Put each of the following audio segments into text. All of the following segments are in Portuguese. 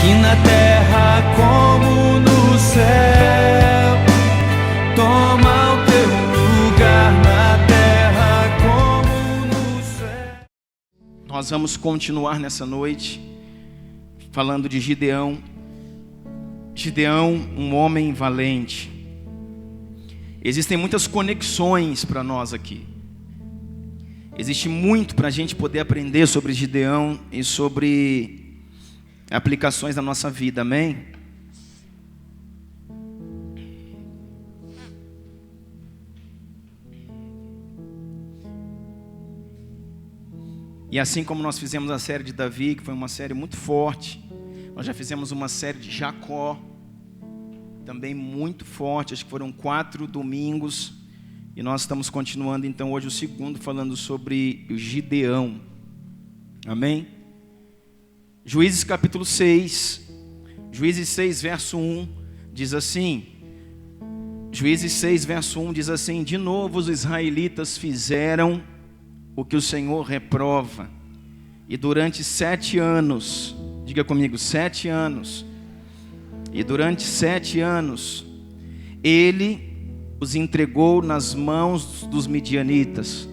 aqui na terra como no céu. Toma o teu lugar na terra como no céu. Nós vamos continuar nessa noite falando de Gideão. Gideão, um homem valente. Existem muitas conexões para nós aqui. Existe muito para a gente poder aprender sobre Gideão e sobre aplicações na nossa vida, amém? E assim como nós fizemos a série de Davi, que foi uma série muito forte, nós já fizemos uma série de Jacó, também muito forte, acho que foram 4 domingos, e nós estamos continuando então hoje o segundo, falando sobre o Gideão, amém? Juízes capítulo 6, Juízes 6 verso 1, diz assim, Juízes 6 verso 1 diz assim: de novo os israelitas fizeram o que o Senhor reprova, e durante 7 anos, diga comigo, 7 anos, e durante 7 anos, ele os entregou nas mãos dos midianitas.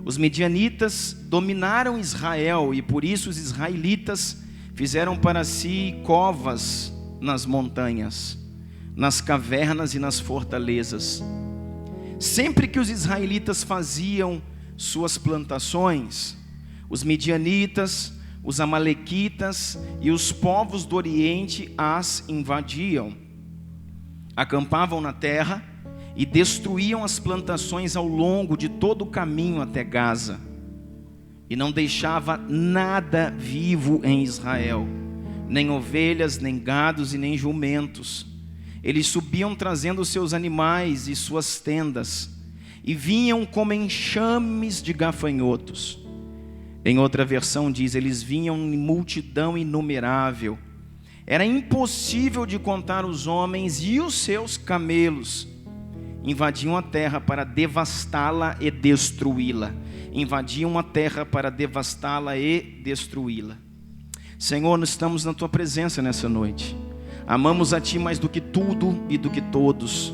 Os midianitas dominaram Israel, e por isso os israelitas fizeram para si covas nas montanhas, nas cavernas e nas fortalezas. Sempre que os israelitas faziam suas plantações, os midianitas, os amalequitas e os povos do Oriente as invadiam, acampavam na terra e destruíam as plantações ao longo de todo o caminho até Gaza, e não deixava nada vivo em Israel, nem ovelhas, nem gados e nem jumentos. Eles subiam trazendo seus animais e suas tendas, e vinham como enxames de gafanhotos. Em outra versão diz, eles vinham em multidão inumerável. Era impossível de contar os homens e os seus camelos. Invadiam a terra para devastá-la e destruí-la. Invadiam a terra para devastá-la e destruí-la. Senhor, nós estamos na Tua presença nessa noite. Amamos a Ti mais do que tudo e do que todos.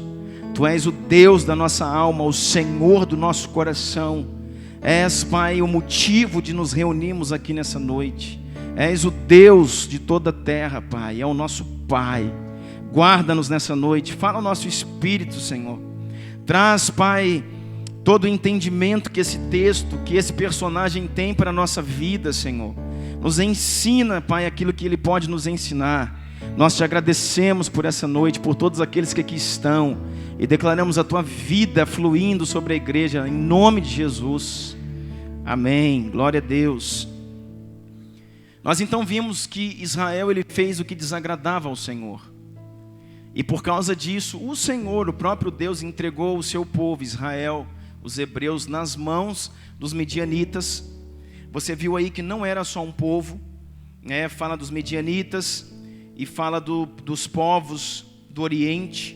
Tu és o Deus da nossa alma, o Senhor do nosso coração. És, Pai, o motivo de nos reunirmos aqui nessa noite. És o Deus de toda a terra, Pai. É o nosso Pai. Guarda-nos nessa noite. Fala ao nosso espírito, Senhor. Traz, Pai, todo o entendimento que esse texto, que esse personagem tem para a nossa vida, Senhor. Nos ensina, Pai, aquilo que Ele pode nos ensinar. Nós te agradecemos por essa noite, por todos aqueles que aqui estão, e declaramos a Tua vida fluindo sobre a igreja, em nome de Jesus, amém, glória a Deus. Nós então vimos que Israel, ele fez o que desagradava ao Senhor, e por causa disso, o Senhor, o próprio Deus, entregou o seu povo, Israel, os hebreus, nas mãos dos midianitas. Você viu aí que não era só um povo, né? Fala dos midianitas, e fala dos povos do Oriente,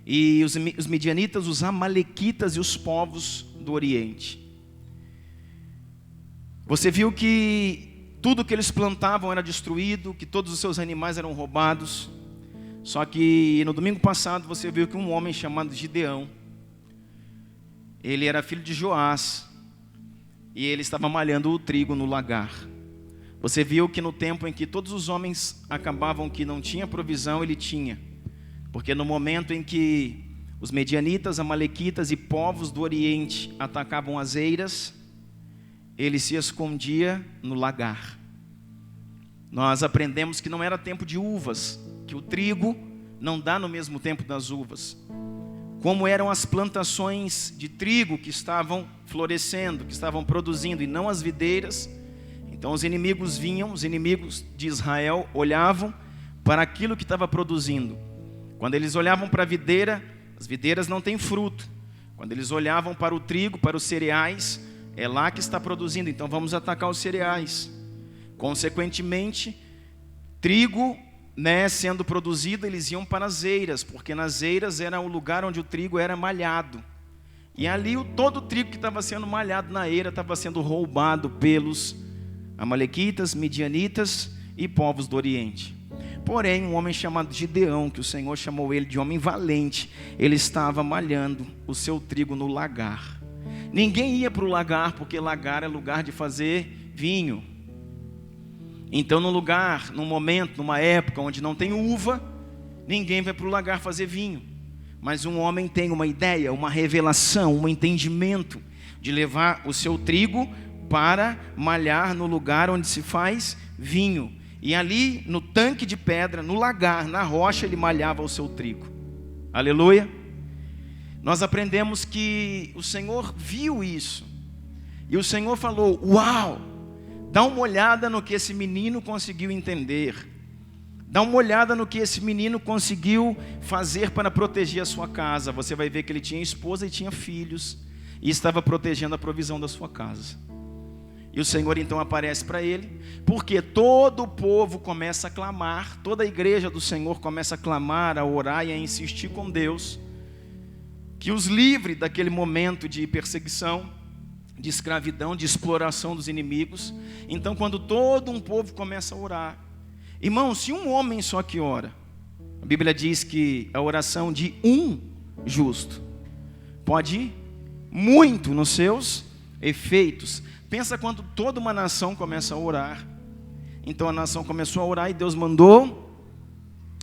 e os midianitas, os amalequitas e os povos do Oriente. Você viu que tudo que eles plantavam era destruído, que todos os seus animais eram roubados. Só que no domingo passado você viu que um homem chamado Gideão, ele era filho de Joás, e ele estava malhando o trigo no lagar. Você viu que no tempo em que todos os homens acabavam que não tinha provisão, ele tinha. Porque no momento em que os medianitas, amalequitas e povos do Oriente atacavam as eiras, ele se escondia no lagar. Nós aprendemos que não era tempo de uvas, que o trigo não dá no mesmo tempo das uvas. Como eram as plantações de trigo que estavam florescendo, que estavam produzindo, e não as videiras. Então os inimigos vinham, os inimigos de Israel olhavam para aquilo que estava produzindo. Quando eles olhavam para a videira, as videiras não têm fruto. Quando eles olhavam para o trigo, para os cereais, é lá que está produzindo, então vamos atacar os cereais. Consequentemente, trigo, sendo produzido, eles iam para as eiras, porque nas eiras era o lugar onde o trigo era malhado. E ali todo o trigo que estava sendo malhado na eira estava sendo roubado pelos amalequitas, midianitas e povos do Oriente. Porém, um homem chamado Gideão, que o Senhor chamou ele de homem valente, ele estava malhando o seu trigo no lagar. Ninguém ia para o lagar, porque lagar é lugar de fazer vinho. Então, num momento, numa época onde não tem uva, ninguém vai para o lagar fazer vinho. Mas um homem tem uma ideia, uma revelação, um entendimento de levar o seu trigo para malhar no lugar onde se faz vinho. E ali, no tanque de pedra, no lagar, na rocha, ele malhava o seu trigo. Aleluia! Nós aprendemos que o Senhor viu isso. E o Senhor falou: uau! Dá uma olhada no que esse menino conseguiu entender. Dá uma olhada no que esse menino conseguiu fazer para proteger a sua casa. Você vai ver que ele tinha esposa e tinha filhos, e estava protegendo a provisão da sua casa. E o Senhor então aparece para ele, porque todo o povo começa a clamar, toda a igreja do Senhor começa a clamar, a orar e a insistir com Deus, que os livre daquele momento de perseguição, de escravidão, de exploração dos inimigos. Então, quando todo um povo começa a orar, irmão, se um homem só que ora, a Bíblia diz que a oração de um justo pode ir muito nos seus efeitos. Pensa quando toda uma nação começa a orar. Então a nação começou a orar e Deus mandou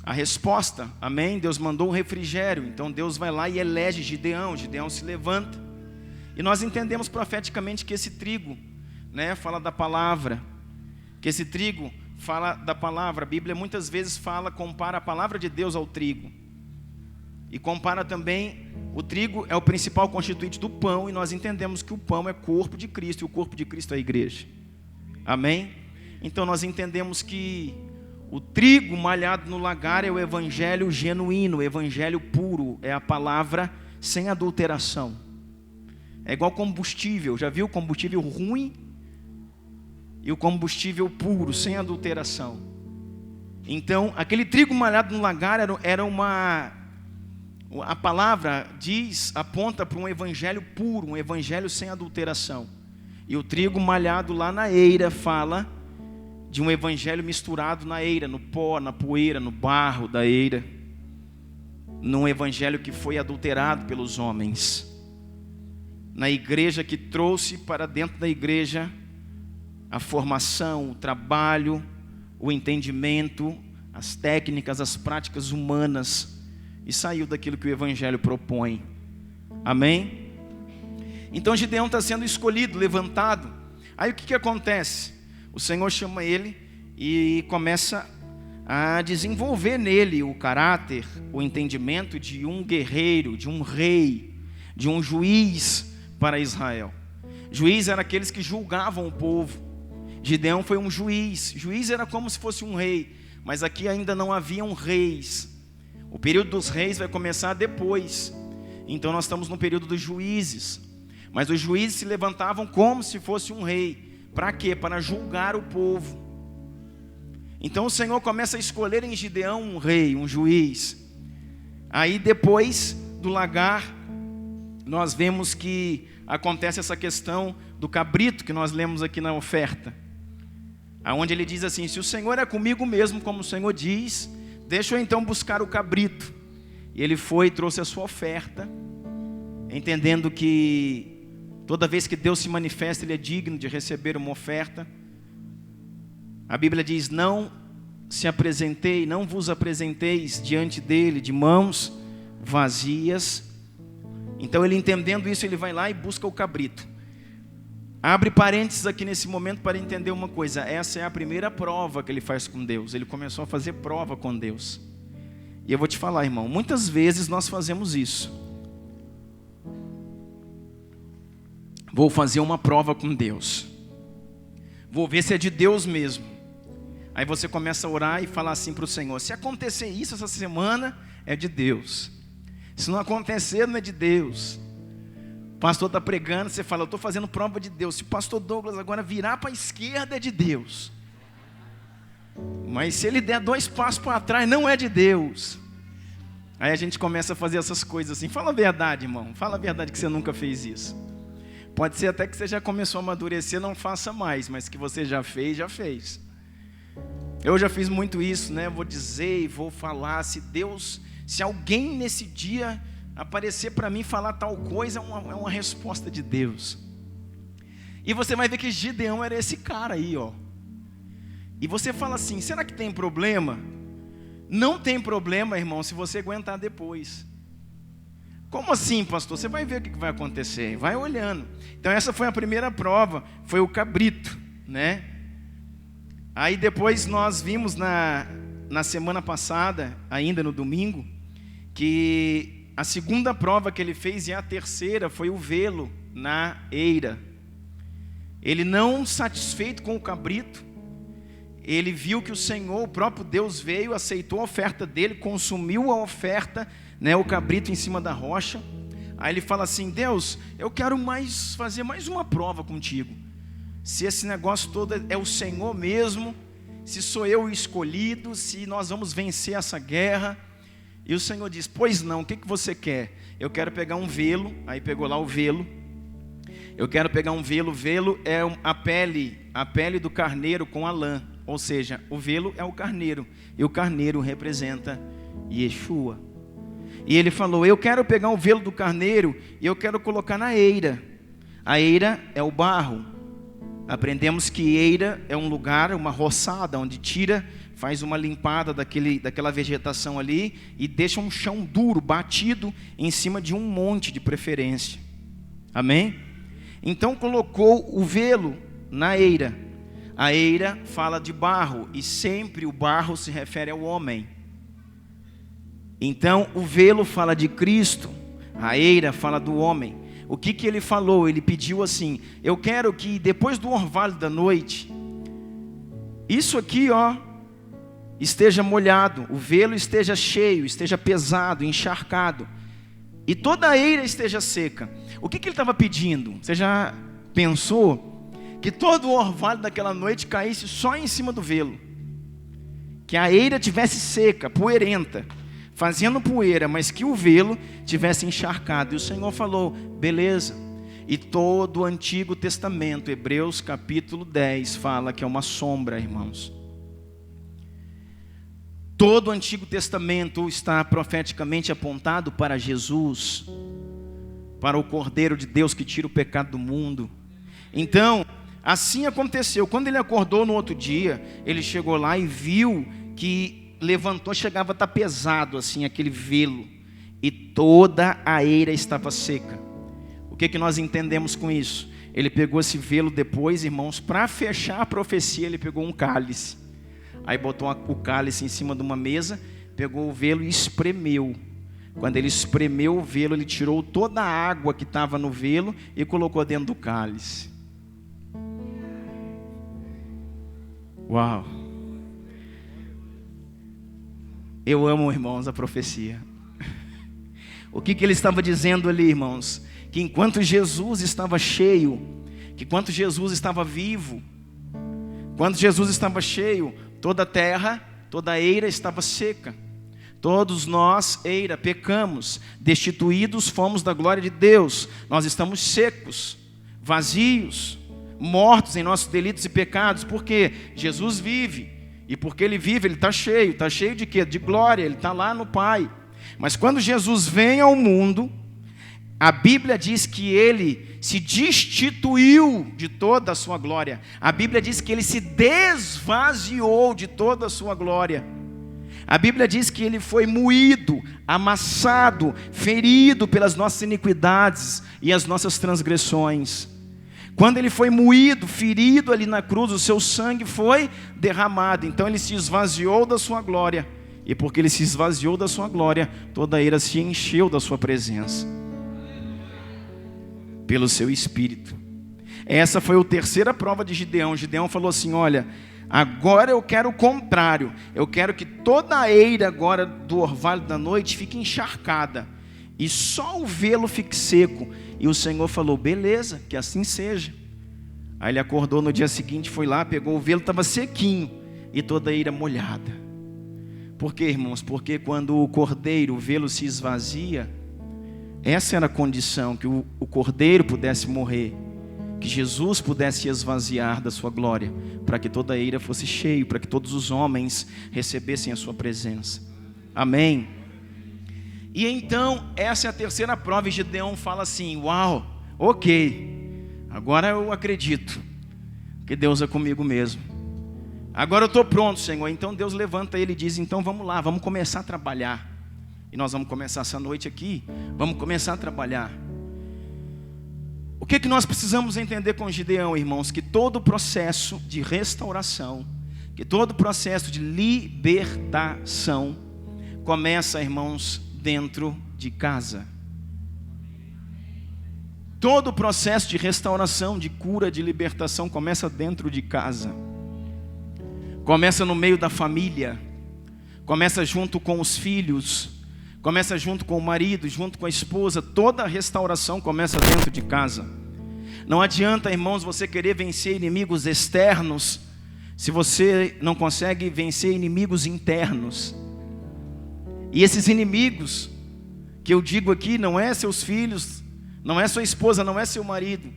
a resposta, amém? Deus mandou o refrigério. Então Deus vai lá e elege Gideão. Gideão se levanta. E nós entendemos profeticamente que esse trigo, fala da palavra. Que esse trigo fala da palavra. A Bíblia muitas vezes compara a palavra de Deus ao trigo. E compara também, o trigo é o principal constituinte do pão, e nós entendemos que o pão é corpo de Cristo, e o corpo de Cristo é a igreja. Amém? Então nós entendemos que o trigo malhado no lagar é o evangelho genuíno, o evangelho puro, é a palavra sem adulteração. É igual combustível, já viu combustível ruim? E o combustível puro, sem adulteração. Então, aquele trigo malhado no lagar a palavra aponta para um evangelho puro, um evangelho sem adulteração. E o trigo malhado lá na eira fala de um evangelho misturado na eira, no pó, na poeira, no barro da eira. Num evangelho que foi adulterado pelos homens. Na igreja que trouxe para dentro da igreja a formação, o trabalho, o entendimento, as técnicas, as práticas humanas, e saiu daquilo que o evangelho propõe. Amém? Então Gideão está sendo escolhido, levantado. Aí o que acontece? O Senhor chama ele e começa a desenvolver nele o caráter, o entendimento de um guerreiro, de um rei, de um juiz para Israel. Juiz era aqueles que julgavam o povo. Gideão foi um juiz. Juiz era como se fosse um rei, mas aqui ainda não haviam reis. O período dos reis vai começar depois. Então nós estamos no período dos juízes. Mas os juízes se levantavam como se fosse um rei. Para quê? Para julgar o povo. Então o Senhor começa a escolher em Gideão um rei, um juiz. Aí depois do lagar, nós vemos que acontece essa questão do cabrito que nós lemos aqui na oferta. Aonde ele diz assim: se o Senhor é comigo mesmo, como o Senhor diz, deixa eu então buscar o cabrito. E ele foi e trouxe a sua oferta, entendendo que toda vez que Deus se manifesta, Ele é digno de receber uma oferta. A Bíblia diz: não vos apresenteis diante dele de mãos vazias. Então ele, entendendo isso, ele vai lá e busca o cabrito. Abre parênteses aqui nesse momento para entender uma coisa. Essa é a primeira prova que ele faz com Deus. Ele começou a fazer prova com Deus. E eu vou te falar, irmão, muitas vezes nós fazemos isso. Vou fazer uma prova com Deus. Vou ver se é de Deus mesmo. Aí você começa a orar e falar assim para o Senhor: se acontecer isso essa semana, é de Deus. Se não acontecer, não é de Deus. O pastor está pregando, você fala: eu estou fazendo prova de Deus. Se o pastor Douglas agora virar para a esquerda, é de Deus. Mas se ele der 2 passos para trás, não é de Deus. Aí a gente começa a fazer essas coisas assim. Fala a verdade, irmão. Fala a verdade que você nunca fez isso. Pode ser até que você já começou a amadurecer, não faça mais. Mas que você já fez, já fez. Eu já fiz muito isso, né? Vou dizer e vou falar. Se alguém nesse dia aparecer para mim falar tal coisa, é uma resposta de Deus. E você vai ver que Gideão era esse cara aí, ó. E você fala assim, será que tem problema? Não tem problema, irmão, se você aguentar depois. Como assim, pastor? Você vai ver o que vai acontecer, vai olhando. Então essa foi a primeira prova, foi o cabrito, né? Aí depois nós vimos na semana passada, ainda no domingo, que a segunda prova que ele fez e a terceira foi o velo na eira. Ele não satisfeito com o cabrito, ele viu que o Senhor, o próprio Deus veio, aceitou a oferta dele, consumiu a oferta, né, o cabrito em cima da rocha. Aí ele fala assim, Deus, eu quero fazer mais uma prova contigo. Se esse negócio todo é o Senhor mesmo, se sou eu o escolhido, se nós vamos vencer essa guerra. E o Senhor diz, pois não, o que você quer? Eu quero pegar um velo. Aí pegou lá o velo. Eu quero pegar um velo. O velo é a pele do carneiro com a lã. Ou seja, o velo é o carneiro. E o carneiro representa Yeshua. E ele falou, eu quero pegar o velo do carneiro e eu quero colocar na eira. A eira é o barro. Aprendemos que eira é um lugar, uma roçada, onde faz uma limpada daquela vegetação ali e deixa um chão duro, batido, em cima de um monte de preferência. Amém? Então colocou o velo na eira. A eira fala de barro e sempre o barro se refere ao homem. Então o velo fala de Cristo, a eira fala do homem. O que ele falou? Ele pediu assim, eu quero que depois do orvalho da noite, isso aqui ó, esteja molhado, o velo esteja cheio, esteja pesado, encharcado, e toda a eira esteja seca. O que ele estava pedindo? Você já pensou que todo o orvalho daquela noite caísse só em cima do velo? Que a eira tivesse seca, poeirenta, fazendo poeira, mas que o velo tivesse encharcado. E o Senhor falou, beleza. E todo o Antigo Testamento, Hebreus capítulo 10, fala que é uma sombra, irmãos. Todo o Antigo Testamento está profeticamente apontado para Jesus, para o Cordeiro de Deus que tira o pecado do mundo. Então, assim aconteceu. Quando ele acordou no outro dia, ele chegou lá e viu que levantou, chegava a estar pesado assim, aquele velo, e toda a eira estava seca. O que nós entendemos com isso? Ele pegou esse velo depois, irmãos, para fechar a profecia, ele pegou um cálice, aí botou o cálice em cima de uma mesa, pegou o velo e espremeu. Quando ele espremeu o velo, ele tirou toda a água que estava no velo e colocou dentro do cálice. Uau! Eu amo, irmãos, a profecia. O que ele estava dizendo ali, irmãos? Que enquanto Jesus estava cheio, que enquanto Jesus estava vivo, quando Jesus estava cheio, toda a terra, toda a eira estava seca. Todos nós, eira, pecamos, destituídos fomos da glória de Deus. Nós estamos secos, vazios, mortos em nossos delitos e pecados. Porque Jesus vive. E porque ele vive, ele está cheio de quê? De glória, ele está lá no Pai. Mas quando Jesus vem ao mundo, a Bíblia diz que ele se destituiu de toda a sua glória. A Bíblia diz que ele se desvaziou de toda a sua glória. A Bíblia diz que ele foi moído, amassado, ferido pelas nossas iniquidades e as nossas transgressões. Quando ele foi moído, ferido ali na cruz, o seu sangue foi derramado. Então ele se esvaziou da sua glória. E porque ele se esvaziou da sua glória, toda a eira se encheu da sua presença. Pelo seu Espírito. Essa foi a terceira prova de Gideão. Gideão falou assim, olha, agora eu quero o contrário. Eu quero que toda a eira agora do orvalho da noite fique encharcada. E só o velo fique seco. E o Senhor falou, beleza, que assim seja. Aí ele acordou no dia seguinte, foi lá, pegou o velo, estava sequinho. E toda a eira molhada. Por quê, irmãos? Porque quando o cordeiro, o velo se esvazia, essa era a condição, que o cordeiro pudesse morrer. que Jesus pudesse esvaziar da sua glória, para que toda a ira fosse cheia, para que todos os homens recebessem a sua presença. Amém? E então, essa é a terceira prova, e Gideão fala assim: uau, ok, agora eu acredito que Deus é comigo mesmo. Agora eu estou pronto, Senhor. Então Deus levanta ele e diz: então vamos lá, vamos começar a trabalhar. E nós vamos começar essa noite aqui, vamos começar a trabalhar. O que nós precisamos entender com Gideão, irmãos? Que todo processo de restauração, que todo processo de libertação começa, irmãos, dentro de casa. Todo processo de restauração, de cura, de libertação começa dentro de casa. Começa no meio da família, começa junto com os filhos, começa junto com o marido, junto com a esposa. Toda a restauração começa dentro de casa. Não adianta, irmãos, você querer vencer inimigos externos se você não consegue vencer inimigos internos. E esses inimigos que eu digo aqui não é seus filhos, não é sua esposa, não é seu marido.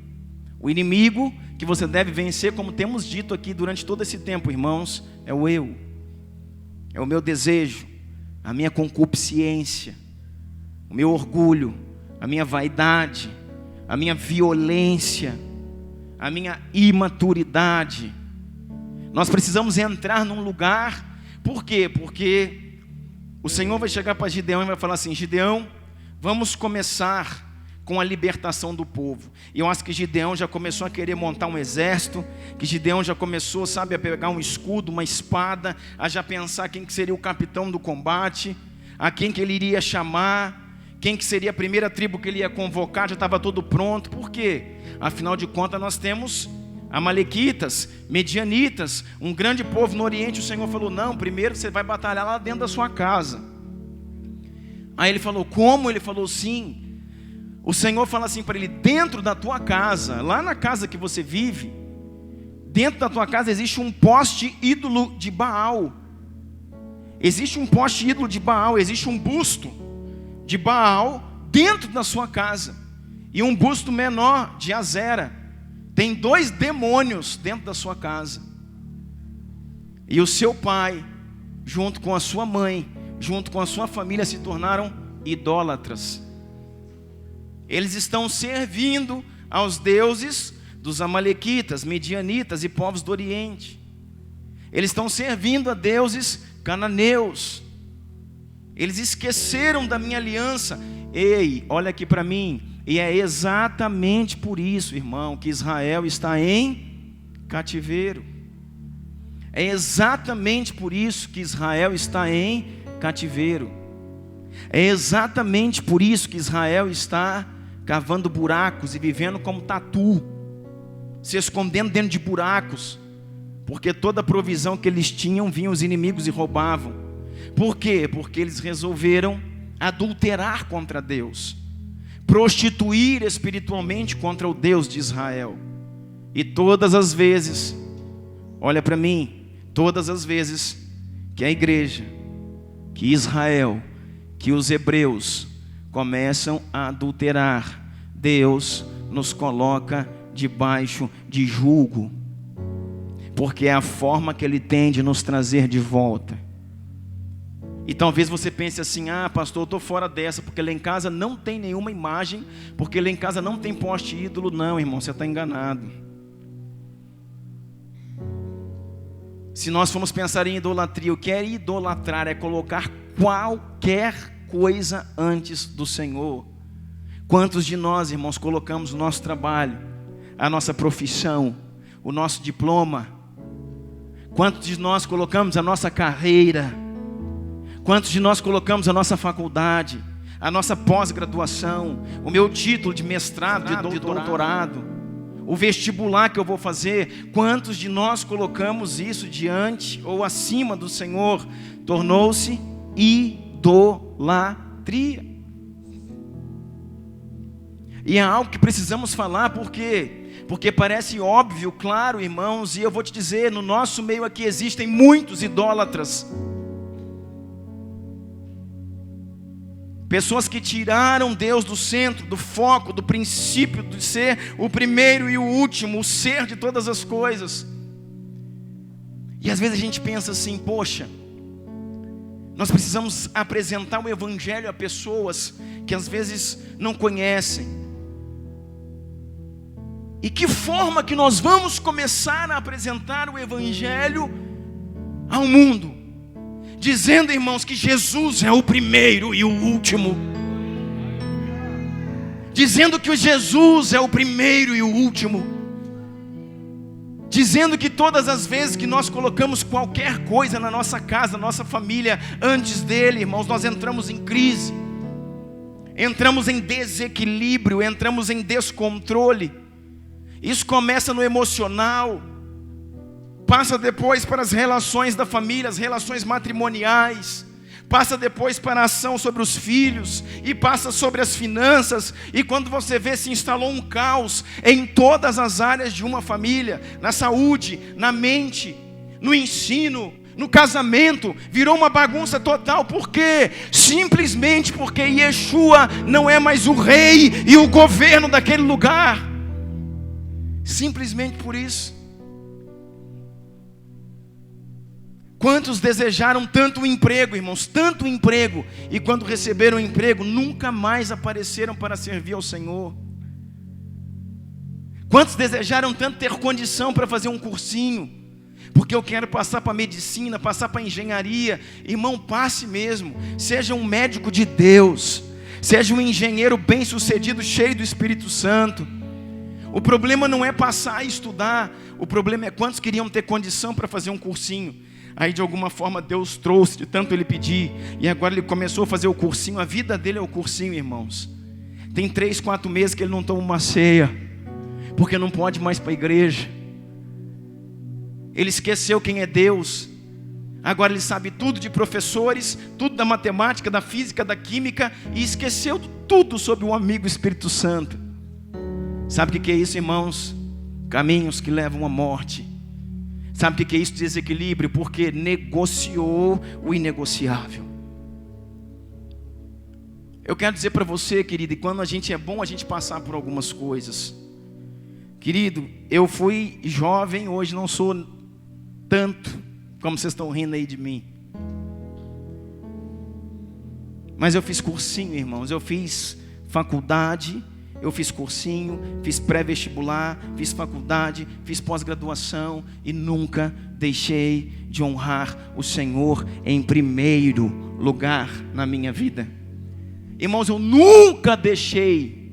O inimigo que você deve vencer, como temos dito aqui durante todo esse tempo, irmãos, é o eu. É o meu desejo, a minha concupiscência, o meu orgulho, a minha vaidade, a minha violência, a minha imaturidade. Nós precisamos entrar num lugar. Por quê? Porque o Senhor vai chegar para Gideão e vai falar assim: Gideão, vamos começar com a libertação do povo. E eu acho que Gideão já começou a querer montar um exército, que Gideão já começou, sabe, a pegar um escudo, uma espada, a já pensar quem que seria o capitão do combate, a quem que ele iria chamar, quem que seria a primeira tribo que ele ia convocar. Já estava tudo pronto. Por quê? Afinal de contas nós temos amalequitas, medianitas, um grande povo no Oriente. O Senhor falou: não, primeiro você vai batalhar lá dentro da sua casa. Aí ele falou: como? Ele falou: sim. O Senhor fala assim para ele: dentro da tua casa, lá na casa que você vive, dentro da tua casa existe um poste ídolo de Baal. Existe um poste ídolo de Baal, existe um busto de Baal dentro da sua casa, e um busto menor de Azera. Tem 2 demônios dentro da sua casa. E o seu pai, junto com a sua mãe, junto com a sua família, se tornaram idólatras. Eles estão servindo aos deuses dos amalequitas, medianitas e povos do Oriente. Eles estão servindo a deuses cananeus. Eles esqueceram da minha aliança. Ei, olha aqui para mim. E é exatamente por isso, irmão, que Israel está em cativeiro. É exatamente por isso que Israel está em cativeiro. É exatamente por isso que Israel está cavando buracos e vivendo como tatu, se escondendo dentro de buracos, porque toda a provisão que eles tinham, vinham os inimigos e roubavam. Por quê? Porque eles resolveram adulterar contra Deus, prostituir espiritualmente contra o Deus de Israel. E todas as vezes, olha para mim, todas as vezes que a igreja, que Israel, que os hebreus começam a adulterar, Deus nos coloca debaixo de julgo, porque é a forma que Ele tem de nos trazer de volta. E talvez você pense assim: ah, pastor, eu estou fora dessa, porque lá em casa não tem nenhuma imagem, porque lá em casa não tem poste ídolo. Não, irmão, você está enganado. Se nós formos pensar em idolatria, o que é idolatrar? É colocar qualquer coisa antes do Senhor. Quantos de nós, irmãos, colocamos o nosso trabalho, a nossa profissão, o nosso diploma? Quantos de nós colocamos a nossa carreira? Quantos de nós colocamos a nossa faculdade, a nossa pós-graduação, o meu título de mestrado, de doutorado, o vestibular que eu vou fazer? Quantos de nós colocamos isso diante ou acima do Senhor? Tornou-se idolatria. E é algo que precisamos falar, porque parece óbvio, claro, irmãos, e eu vou te dizer, no nosso meio aqui existem muitos idólatras. Pessoas que tiraram Deus do centro, do foco, do princípio de ser o primeiro e o último, o ser de todas as coisas. E às vezes a gente pensa assim, poxa, nós precisamos apresentar o Evangelho a pessoas que às vezes não conhecem. E que forma que nós vamos começar a apresentar o Evangelho ao mundo? Dizendo, irmãos, que Jesus é o primeiro e o último. Dizendo que Jesus é o primeiro e o último. Dizendo que todas as vezes que nós colocamos qualquer coisa na nossa casa, na nossa família, antes dele, irmãos, nós entramos em crise. Entramos em desequilíbrio, entramos em descontrole. Isso começa no emocional, passa depois para as relações da família, as relações matrimoniais, passa depois para a ação sobre os filhos, e passa sobre as finanças, e quando você vê, se instalou um caos em todas as áreas de uma família, na saúde, na mente, no ensino, no casamento, virou uma bagunça total. Por quê? Simplesmente porque Yeshua não é mais o rei e o governo daquele lugar. Simplesmente por isso. Quantos desejaram tanto um emprego, irmãos, tanto um emprego, e quando receberam o emprego, nunca mais apareceram para servir ao Senhor? Quantos desejaram tanto ter condição para fazer um cursinho, porque eu quero passar para medicina, passar para engenharia? Irmão, passe mesmo, seja um médico de Deus, seja um engenheiro bem sucedido, cheio do Espírito Santo. O problema não é passar a estudar, o problema é quantos queriam ter condição para fazer um cursinho. Aí de alguma forma Deus trouxe, de tanto ele pedir, e agora ele começou a fazer o cursinho. A vida dele é o cursinho, irmãos. Tem 3, 4 meses que ele não toma uma ceia, porque não pode mais para a igreja. Ele esqueceu quem é Deus. Agora ele sabe tudo de professores, tudo da matemática, da física, da química, e esqueceu tudo sobre o amigo Espírito Santo. Sabe o que é isso, irmãos? Caminhos que levam à morte. Sabe o que é isso, desequilíbrio? Porque negociou o inegociável. Eu quero dizer para você, querido, e quando a gente é bom a gente passar por algumas coisas. Querido, eu fui jovem, hoje não sou tanto como vocês estão rindo aí de mim. Mas eu fiz cursinho, irmãos, eu fiz faculdade, eu fiz cursinho, fiz pré-vestibular, fiz faculdade, fiz pós-graduação e nunca deixei de honrar o Senhor em primeiro lugar na minha vida. Irmãos, eu nunca deixei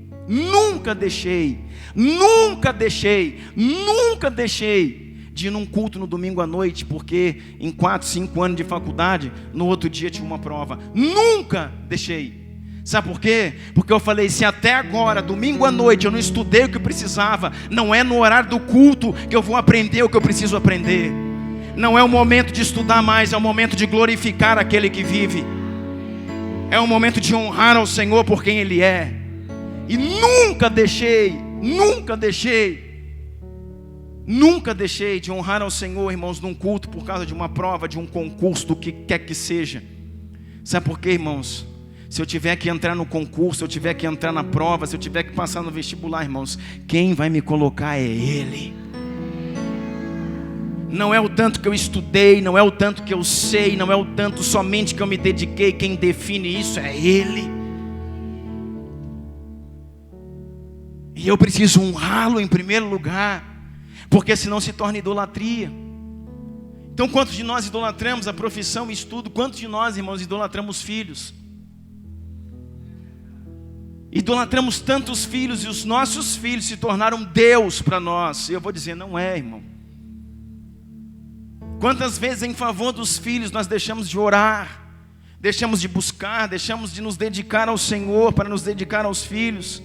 de ir num culto no domingo à noite, porque em 4, 5 anos de faculdade, no outro dia tinha uma prova. Nunca deixei. Sabe por quê? Porque eu falei, se até agora, domingo à noite, eu não estudei o que eu precisava, não é no horário do culto que eu vou aprender o que eu preciso aprender. Não é o momento de estudar mais, é o momento de glorificar aquele que vive. É o momento de honrar ao Senhor por quem Ele é. E nunca deixei de honrar ao Senhor, irmãos, num culto por causa de uma prova, de um concurso, do que quer que seja. Sabe por quê, irmãos? Se eu tiver que entrar no concurso, se eu tiver que entrar na prova, se eu tiver que passar no vestibular, irmãos, quem vai me colocar é Ele. Não é o tanto que eu estudei, não é o tanto que eu sei, não é o tanto somente que eu me dediquei, quem define isso é Ele. E eu preciso honrá-lo em primeiro lugar, porque senão se torna idolatria. Então quantos de nós idolatramos a profissão e estudo? Quantos de nós, irmãos, idolatramos filhos? Idolatramos tantos filhos e os nossos filhos se tornaram Deus para nós. E eu vou dizer, não é, irmão. Quantas vezes em favor dos filhos nós deixamos de orar, deixamos de buscar, deixamos de nos dedicar ao Senhor para nos dedicar aos filhos.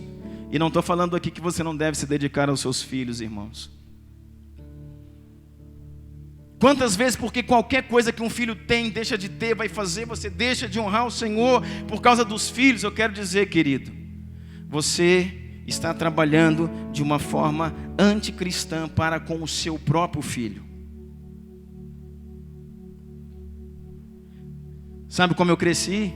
E não estou falando aqui que você não deve se dedicar aos seus filhos, irmãos. Quantas vezes porque qualquer coisa que um filho tem, deixa de ter, vai fazer, você deixa de honrar o Senhor por causa dos filhos? Eu quero dizer, querido, você está trabalhando de uma forma anticristã para com o seu próprio filho. Sabe como eu cresci?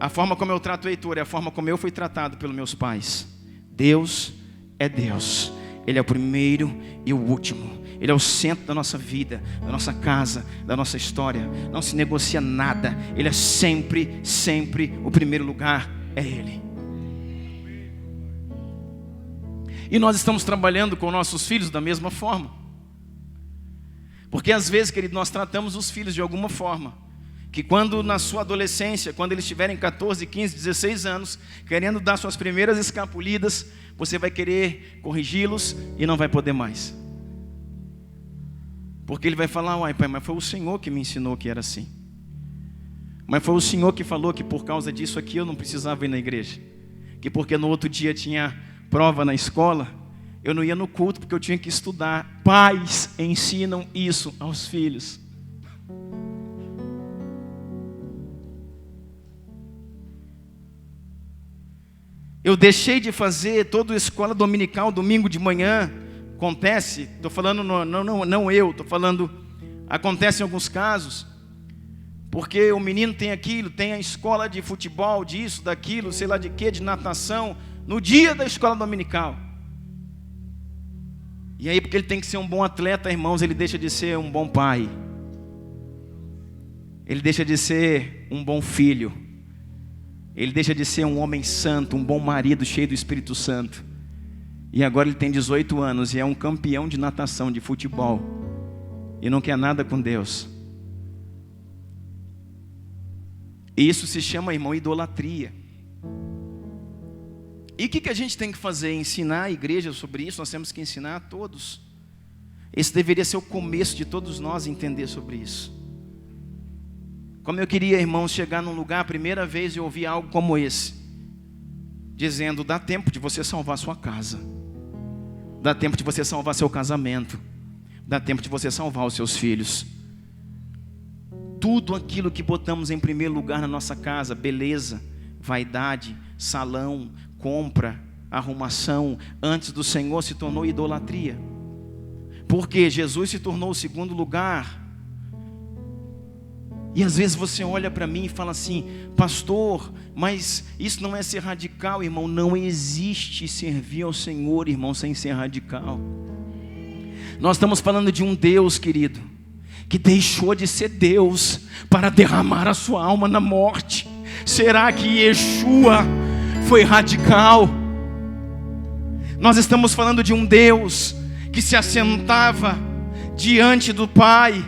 A forma como eu trato o Heitor é a forma como eu fui tratado pelos meus pais. Deus é Deus. Ele é o primeiro e o último. Ele é o centro da nossa vida, da nossa casa, da nossa história. Não se negocia nada. Ele é sempre, sempre o primeiro lugar. É Ele. E nós estamos trabalhando com nossos filhos da mesma forma. Porque às vezes, querido, nós tratamos os filhos de alguma forma que quando na sua adolescência, quando eles tiverem 14, 15, 16 anos, querendo dar suas primeiras escapulidas, você vai querer corrigi-los e não vai poder mais. Porque ele vai falar: uai, pai, mas foi o Senhor que me ensinou que era assim. Mas foi o Senhor que falou que por causa disso aqui eu não precisava ir na igreja. Que porque no outro dia tinha prova na escola, eu não ia no culto porque eu tinha que estudar. Pais ensinam isso aos filhos. Eu deixei de fazer toda a escola dominical, domingo de manhã. Acontece, estou falando, não eu, estou falando, acontece em alguns casos, porque o menino tem aquilo, tem a escola de futebol, disso, daquilo, sei lá de quê, de natação, no dia da escola dominical. E aí, porque ele tem que ser um bom atleta, irmãos, ele deixa de ser um bom pai. Ele deixa de ser um bom filho. Ele deixa de ser um homem santo, um bom marido cheio do Espírito Santo. E agora ele tem 18 anos e é um campeão de natação, de futebol. E não quer nada com Deus. E isso se chama, irmão, idolatria. E o que a gente tem que fazer? Ensinar a igreja sobre isso? Nós temos que ensinar a todos. Esse deveria ser o começo de todos nós entender sobre isso. Como eu queria, irmãos, chegar num lugar a primeira vez e ouvir algo como esse, dizendo: dá tempo de você salvar sua casa, dá tempo de você salvar seu casamento, dá tempo de você salvar os seus filhos. Tudo aquilo que botamos em primeiro lugar na nossa casa, beleza, vaidade, salão, compra, arrumação, antes do Senhor se tornou idolatria. Porque Jesus se tornou o segundo lugar. E às vezes você olha para mim e fala assim: pastor, mas isso não é ser radical, irmão. Não existe servir ao Senhor, irmão, sem ser radical. Nós estamos falando de um Deus, querido, que deixou de ser Deus para derramar a sua alma na morte. Será que Yeshua foi radical? Nós estamos falando de um Deus que se assentava diante do Pai,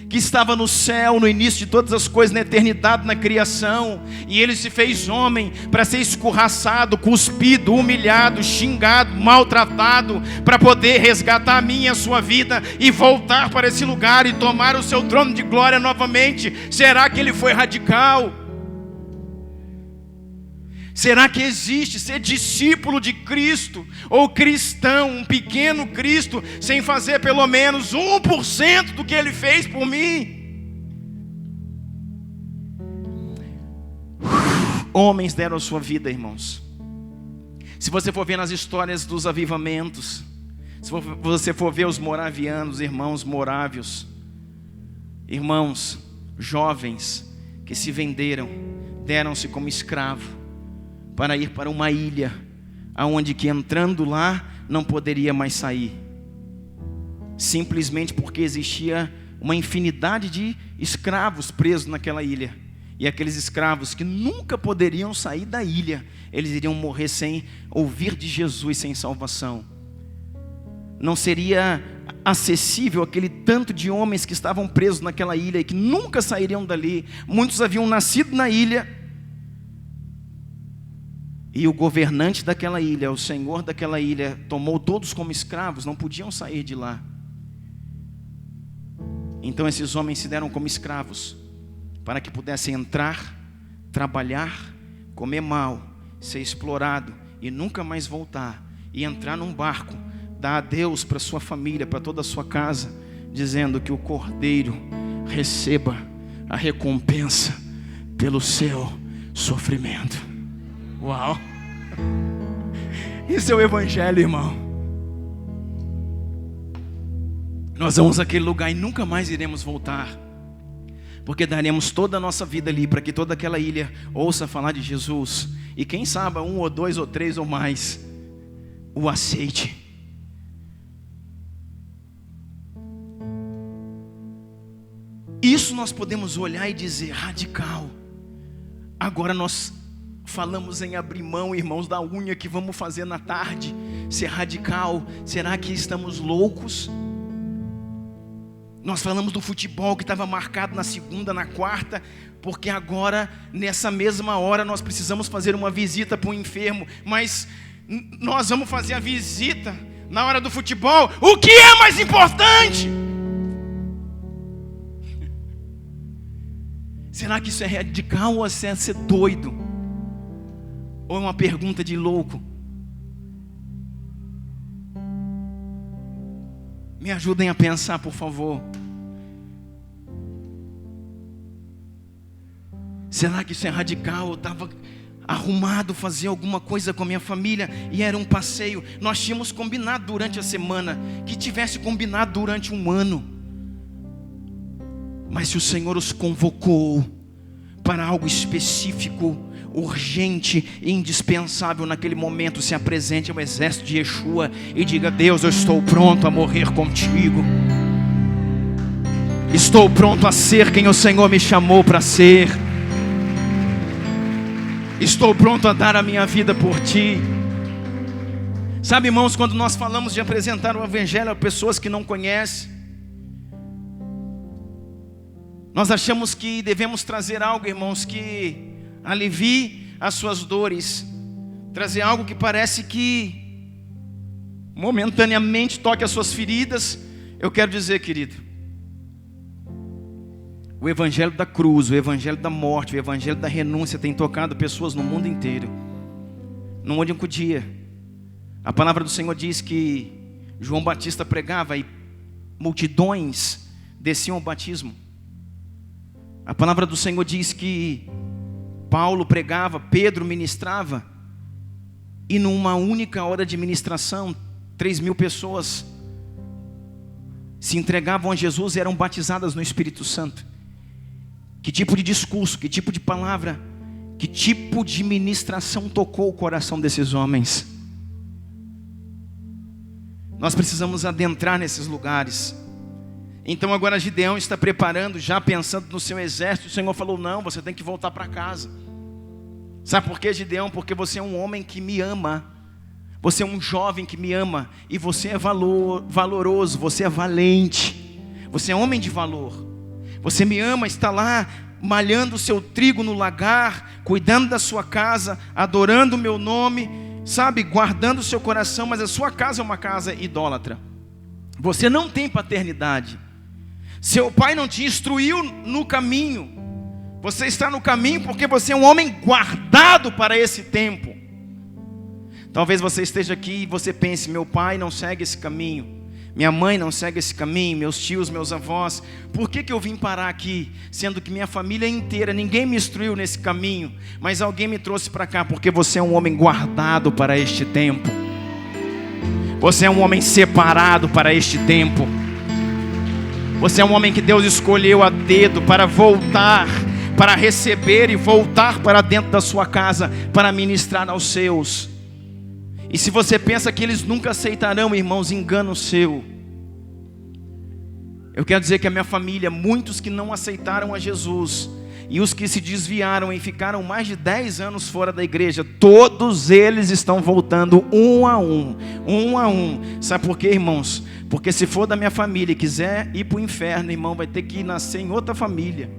que estava no céu, no início de todas as coisas, na eternidade, na criação, e Ele se fez homem para ser escorraçado, cuspido, humilhado, xingado, maltratado, para poder resgatar a minha e a sua vida, e voltar para esse lugar, e tomar o seu trono de glória novamente. Será que Ele foi radical? Será que existe ser discípulo de Cristo, ou cristão, um pequeno Cristo, sem fazer pelo menos 1% do que Ele fez por mim? Homens deram a sua vida, irmãos. Se você for ver nas histórias dos avivamentos, se você for ver os moravianos, irmãos morávios, irmãos jovens que se venderam, deram-se como escravo, para ir para uma ilha, aonde que entrando lá, não poderia mais sair. Simplesmente porque existia uma infinidade de escravos presos naquela ilha. E aqueles escravos que nunca poderiam sair da ilha, eles iriam morrer sem ouvir de Jesus, sem salvação. Não seria acessível aquele tanto de homens que estavam presos naquela ilha e que nunca sairiam dali. Muitos haviam nascido na ilha, e o governante daquela ilha, o senhor daquela ilha, tomou todos como escravos, não podiam sair de lá. Então esses homens se deram como escravos, para que pudessem entrar, trabalhar, comer mal, ser explorado e nunca mais voltar. E entrar num barco, dar adeus para sua família, para toda a sua casa, dizendo que o cordeiro receba a recompensa pelo seu sofrimento. Uau! Isso é o evangelho, irmão. Nós vamos àquele lugar e nunca mais iremos voltar. porque daremos toda a nossa vida ali para que toda aquela ilha ouça falar de Jesus. E quem sabe 1 ou 2 ou 3 ou mais o aceite. Isso nós podemos olhar e dizer: radical. Agora nós falamos em abrir mão, irmãos, da unha que vamos fazer na tarde. Ser radical. Será que estamos loucos? Nós falamos do futebol que estava marcado na segunda, na quarta, porque agora, nessa mesma hora, nós precisamos fazer uma visita para um enfermo. Mas nós vamos fazer a visita na hora do futebol. O que é mais importante? Será que isso é radical ou é ser doido? Ou é uma pergunta de louco? Me ajudem a pensar, por favor. Será que isso é radical? Eu estava arrumado fazer alguma coisa com a minha família e era um passeio. Nós tínhamos combinado durante a semana, que tivesse combinado durante um ano. Mas se o Senhor os convocou para algo específico, urgente e indispensável naquele momento, se apresente ao exército de Yeshua e diga: Deus, eu estou pronto a morrer contigo. Estou pronto a ser quem o Senhor me chamou para ser. Estou pronto a dar a minha vida por ti. Sabe, irmãos, quando nós falamos de apresentar o Evangelho a pessoas que não conhecem, nós achamos que devemos trazer algo, irmãos, que alivie as suas dores, trazer algo que parece que momentaneamente toque as suas feridas. Eu quero dizer, querido, o Evangelho da cruz, o Evangelho da morte, o Evangelho da renúncia tem tocado pessoas no mundo inteiro. Num único dia, a palavra do Senhor diz que João Batista pregava e multidões desciam ao batismo. A palavra do Senhor diz que Paulo pregava, Pedro ministrava, e numa única hora de ministração, 3.000 pessoas se entregavam a Jesus e eram batizadas no Espírito Santo. Que tipo de discurso, que tipo de palavra, que tipo de ministração tocou o coração desses homens? Nós precisamos adentrar nesses lugares. Então agora Gideão está preparando, já pensando no seu exército. O Senhor falou: não, você tem que voltar para casa. Sabe por quê, Gideão? Porque você é um homem que me ama. Você é um jovem que me ama. E você é valoroso, você é valente. Você é homem de valor. Você me ama, está lá malhando o seu trigo no lagar, cuidando da sua casa, adorando o meu nome, sabe, guardando o seu coração. Mas a sua casa é uma casa idólatra. Você não tem paternidade. Seu pai não te instruiu no caminho. Você está no caminho porque você é um homem guardado para esse tempo. Talvez você esteja aqui e você pense: meu pai não segue esse caminho, minha mãe não segue esse caminho, meus tios, meus avós. Por que eu vim parar aqui, sendo que minha família inteira, ninguém me instruiu nesse caminho, mas alguém me trouxe para cá? Porque você é um homem guardado para este tempo. Você é um homem separado para este tempo. Você é um homem que Deus escolheu a dedo para voltar, para receber e voltar para dentro da sua casa, para ministrar aos seus. E se você pensa que eles nunca aceitarão, irmãos, engano seu. Eu quero dizer que a minha família, muitos que não aceitaram a Jesus, e os que se desviaram e ficaram mais de 10 anos fora da igreja, todos eles estão voltando um a um. Sabe por quê, irmãos? Porque se for da minha família e quiser ir para o inferno, irmão, vai ter que nascer em outra família.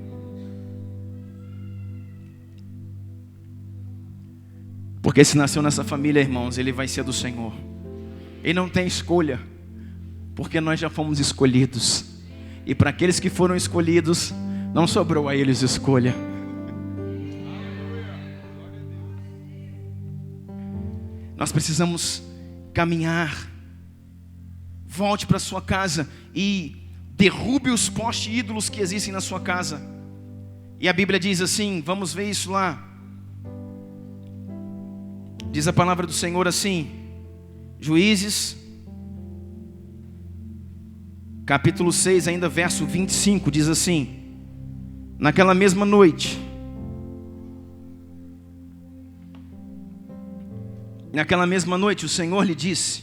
Porque se nasceu nessa família, irmãos, ele vai ser do Senhor. Ele não tem escolha, porque nós já fomos escolhidos. E para aqueles que foram escolhidos, não sobrou a eles escolha. Nós precisamos caminhar. Volte para sua casa e derrube os postes ídolos que existem na sua casa. E a Bíblia diz assim, vamos ver isso lá. Diz a palavra do Senhor assim, Juízes, capítulo 6, ainda verso 25, diz assim: Naquela mesma noite, o Senhor lhe disse: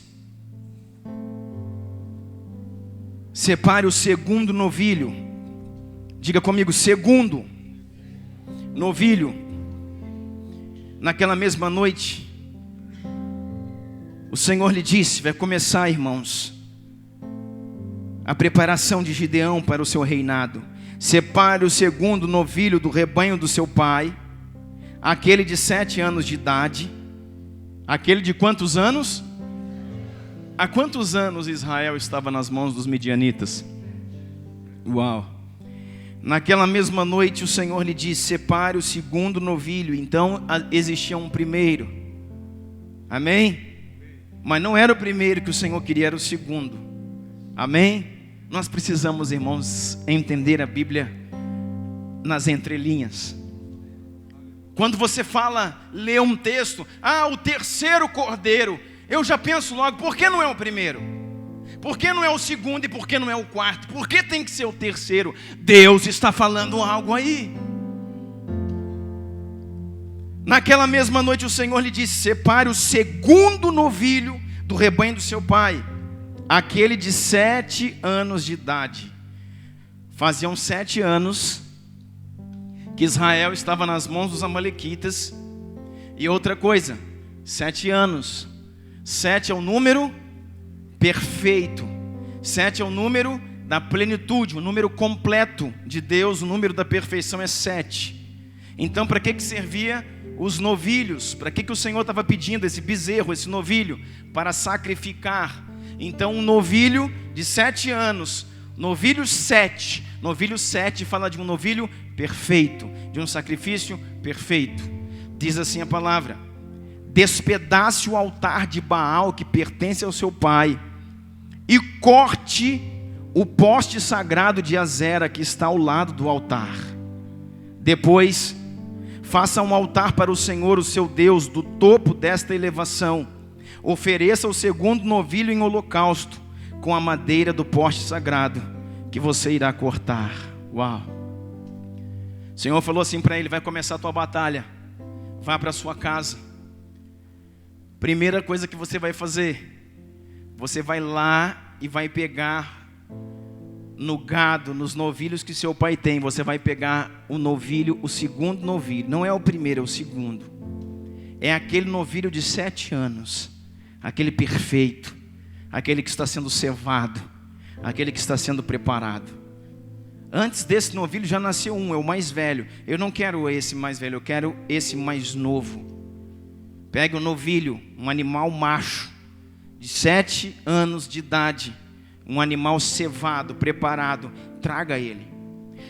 separe o segundo novilho. Diga comigo, segundo novilho. Naquela mesma noite, o Senhor lhe disse: vai começar, irmãos, a preparação de Gideão para o seu reinado. Separe o segundo novilho do rebanho do seu pai, aquele de 7 anos de idade. Aquele de quantos anos? Há quantos anos Israel estava nas mãos dos midianitas? Uau! Naquela mesma noite o Senhor lhe disse: separe o segundo novilho. Então existia um primeiro. Amém? Mas não era o primeiro que o Senhor queria, era o segundo. Amém? Nós precisamos, irmãos, entender a Bíblia nas entrelinhas. Quando você lê um texto, o terceiro cordeiro, eu já penso logo, por que não é o primeiro? Por que não é o segundo e por que não é o quarto? Por que tem que ser o terceiro? Deus está falando algo aí. Naquela mesma noite o Senhor lhe disse: separe o segundo novilho do rebanho do seu pai, aquele de 7 anos de idade. Faziam 7 anos que Israel estava nas mãos dos amalequitas. E outra coisa, 7 anos. 7 é o número perfeito. 7 é o número da plenitude, o número completo de Deus, o número da perfeição é 7. Então, para que servia os novilhos? Para que o Senhor estava pedindo esse bezerro, esse novilho? Para sacrificar. Então, um novilho de 7 anos, novilho 7. Novilho 7 fala de um novilho perfeito, de um sacrifício perfeito. Diz assim a palavra: despedace o altar de Baal que pertence ao seu pai, e corte o poste sagrado de Azera que está ao lado do altar. Depois, faça um altar para o Senhor, o seu Deus, do topo desta elevação. Ofereça o segundo novilho em holocausto, com a madeira do poste sagrado que você irá cortar. Uau! O Senhor falou assim para ele: vai começar a tua batalha, vá para a sua casa. Primeira coisa que você vai fazer, você vai lá e vai pegar no gado, nos novilhos que seu pai tem, você vai pegar o novilho, o segundo novilho. Não é o primeiro, é o segundo. É aquele novilho de 7 anos, aquele perfeito, aquele que está sendo cevado, aquele que está sendo preparado. Antes desse novilho já nasceu um, é o mais velho. Eu não quero esse mais velho, eu quero esse mais novo. Pegue o novilho, um animal macho, de 7 anos de idade, um animal cevado, preparado, traga ele.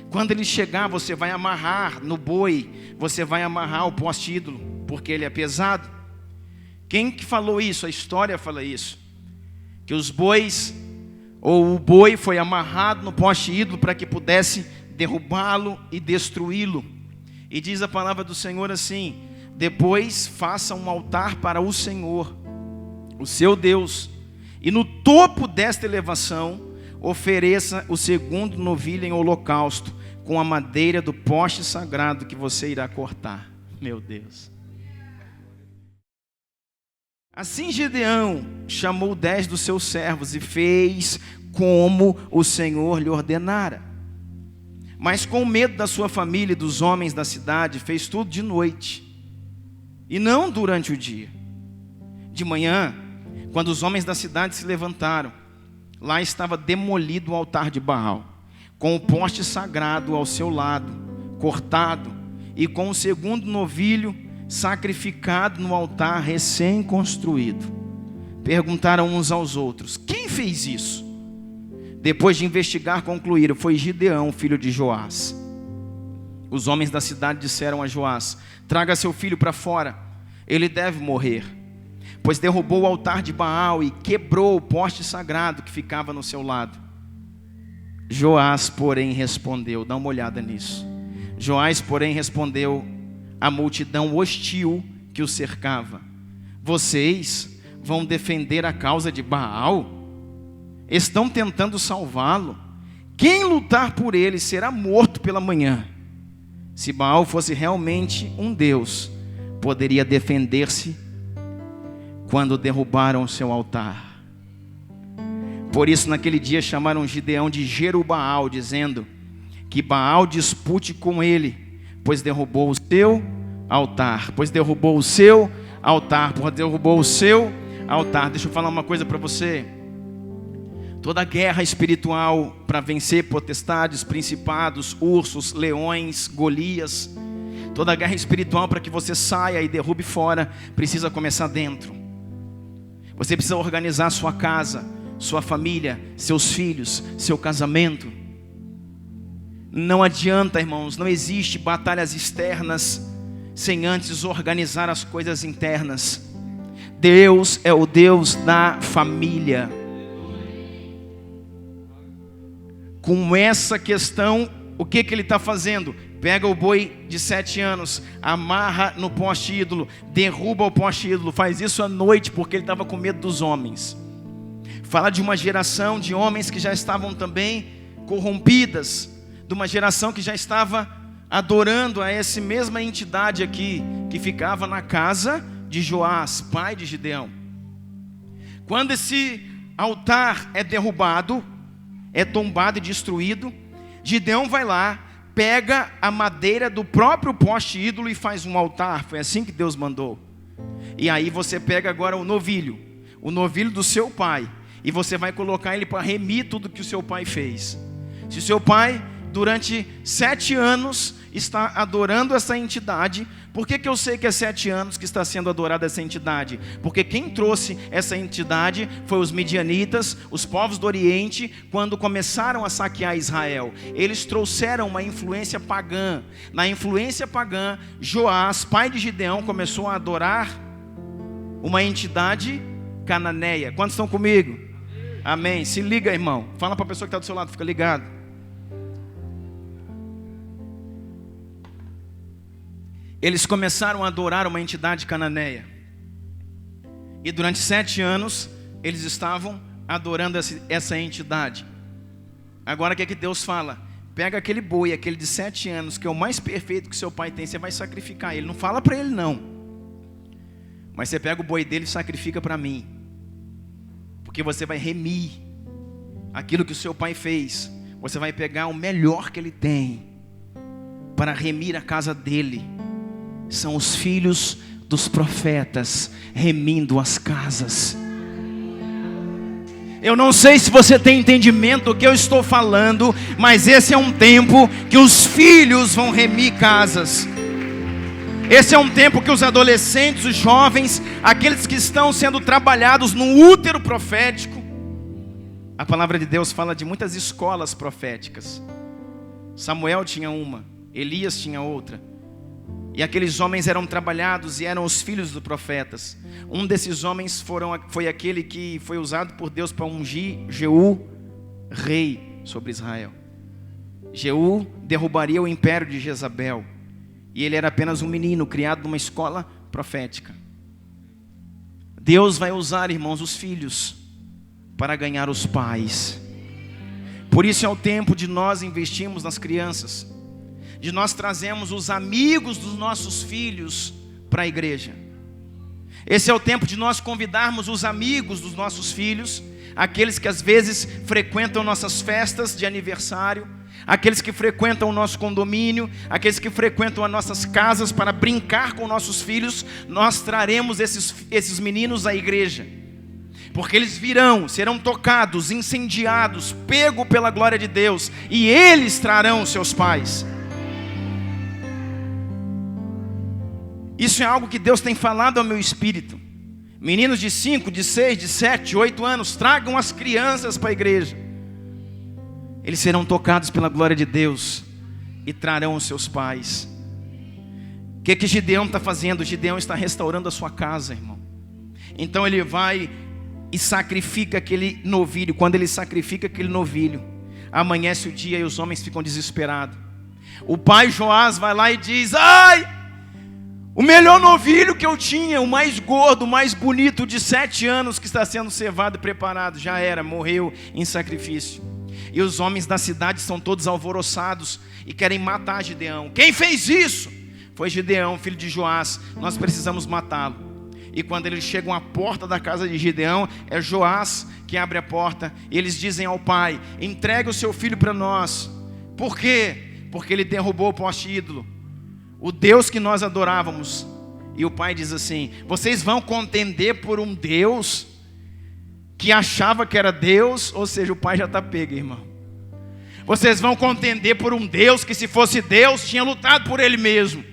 Quando ele chegar, você vai amarrar no boi, você vai amarrar o poste ídolo, porque ele é pesado. Quem que falou isso? A história fala isso, que os bois, ou o boi foi amarrado no poste ídolo para que pudesse derrubá-lo e destruí-lo. E diz a palavra do Senhor assim: depois faça um altar para o Senhor, o seu Deus, e no topo desta elevação ofereça o segundo novilho em holocausto, com a madeira do poste sagrado que você irá cortar. Meu Deus! Assim Gideão chamou 10 dos seus servos e fez como o Senhor lhe ordenara. Mas com medo da sua família e dos homens da cidade, fez tudo de noite, e não durante o dia. De manhã, quando os homens da cidade se levantaram, lá estava demolido o altar de Baal, com o poste sagrado ao seu lado, cortado, e com o segundo novilho sacrificado no altar recém-construído. Perguntaram uns aos outros: quem fez isso? Depois de investigar, concluíram: foi Gideão, filho de Joás. Os homens da cidade disseram a Joás: traga seu filho para fora, ele deve morrer, pois derrubou o altar de Baal e quebrou o poste sagrado que ficava no seu lado. Joás, porém, respondeu, dá uma olhada nisso. Joás, porém, respondeu à multidão hostil que o cercava: vocês vão defender a causa de Baal? Estão tentando salvá-lo? Quem lutar por ele será morto pela manhã. Se Baal fosse realmente um Deus, poderia defender-se quando derrubaram o seu altar. Por isso, naquele dia, chamaram Gideão de Jerubaal, dizendo que Baal dispute com ele, pois derrubou o seu altar. Pois derrubou o seu altar. Pois derrubou o seu altar. Deixa eu falar uma coisa para você. Toda guerra espiritual para vencer potestades, principados, ursos, leões, Golias, toda guerra espiritual para que você saia e derrube fora, precisa começar dentro. Você precisa organizar sua casa, sua família, seus filhos, seu casamento. Não adianta, irmãos, não existe batalhas externas sem antes organizar as coisas internas. Deus é o Deus da família. Com essa questão, o que ele está fazendo? Pega o boi de 7 anos, amarra no poste ídolo, derruba o poste ídolo, faz isso à noite porque ele estava com medo dos homens. Fala de uma geração de homens que já estavam também corrompidas, de uma geração que já estava adorando a essa mesma entidade aqui, que ficava na casa de Joás, pai de Gideão. Quando esse altar é derrubado, é tombado e destruído, Gideão vai lá, pega a madeira do próprio poste ídolo e faz um altar. Foi assim que Deus mandou. E aí você pega agora o novilho do seu pai, e você vai colocar ele para remir tudo que o seu pai fez. Se o seu pai, durante 7 anos, está adorando essa entidade, por que eu sei que é 7 anos que está sendo adorada essa entidade? Porque quem trouxe essa entidade foi os midianitas, os povos do Oriente, quando começaram a saquear Israel. Eles trouxeram uma influência pagã. Na influência pagã, Joás, pai de Gideão, começou a adorar uma entidade cananeia. Quantos estão comigo? Amém. Se liga, irmão. Fala para a pessoa que está do seu lado, fica ligado. Eles começaram a adorar uma entidade cananeia. E durante 7 anos, eles estavam adorando essa entidade. Agora o que é que Deus fala? Pega aquele boi, aquele de 7 anos, que é o mais perfeito que seu pai tem, você vai sacrificar ele. Não fala para ele não. Mas você pega o boi dele e sacrifica para mim. Porque você vai remir aquilo que o seu pai fez. Você vai pegar o melhor que ele tem para remir a casa dele. São os filhos dos profetas remindo as casas. Eu não sei se você tem entendimento do que eu estou falando, mas esse é um tempo que os filhos vão remir casas. Esse é um tempo que os adolescentes, os jovens, aqueles que estão sendo trabalhados no útero profético. A palavra de Deus fala de muitas escolas proféticas. Samuel tinha uma, Elias tinha outra. E aqueles homens eram trabalhados e eram os filhos dos profetas. Um desses homens foi aquele que foi usado por Deus para ungir Jeú, rei sobre Israel. Jeú derrubaria o império de Jezabel. E ele era apenas um menino criado numa escola profética. Deus vai usar, irmãos, os filhos para ganhar os pais. Por isso é o tempo de nós investirmos nas crianças, de nós trazermos os amigos dos nossos filhos para a igreja. Esse é o tempo de nós convidarmos os amigos dos nossos filhos, aqueles que às vezes frequentam nossas festas de aniversário, aqueles que frequentam o nosso condomínio, aqueles que frequentam as nossas casas para brincar com nossos filhos. Nós traremos esses meninos à igreja, porque eles virão, serão tocados, incendiados, pegos pela glória de Deus, e eles trarão seus pais. Isso é algo que Deus tem falado ao meu espírito. Meninos de 5, de 6, de 7, 8 anos, tragam as crianças para a igreja. Eles serão tocados pela glória de Deus e trarão os seus pais. O que Gideão está fazendo? Gideão está restaurando a sua casa, irmão. Então ele vai e sacrifica aquele novilho. Quando ele sacrifica aquele novilho, amanhece o dia e os homens ficam desesperados. O pai Joás vai lá e diz: ai, o melhor novilho que eu tinha, o mais gordo, o mais bonito, de 7 anos, que está sendo cevado e preparado, já era, morreu em sacrifício. e os homens da cidade são todos alvoroçados e querem matar Gideão. Quem fez isso? Foi Gideão, filho de Joás. Nós precisamos matá-lo. E quando eles chegam à porta da casa de Gideão, é Joás que abre a porta, e eles dizem ao pai: entregue o seu filho para nós. Por quê? Porque ele derrubou o poste ídolo, o Deus que nós adorávamos. E o pai diz assim: vocês vão contender por um Deus que achava que era Deus? Ou seja, o pai já está pego, irmão. Vocês vão contender por um Deus que, se fosse Deus, tinha lutado por ele mesmo.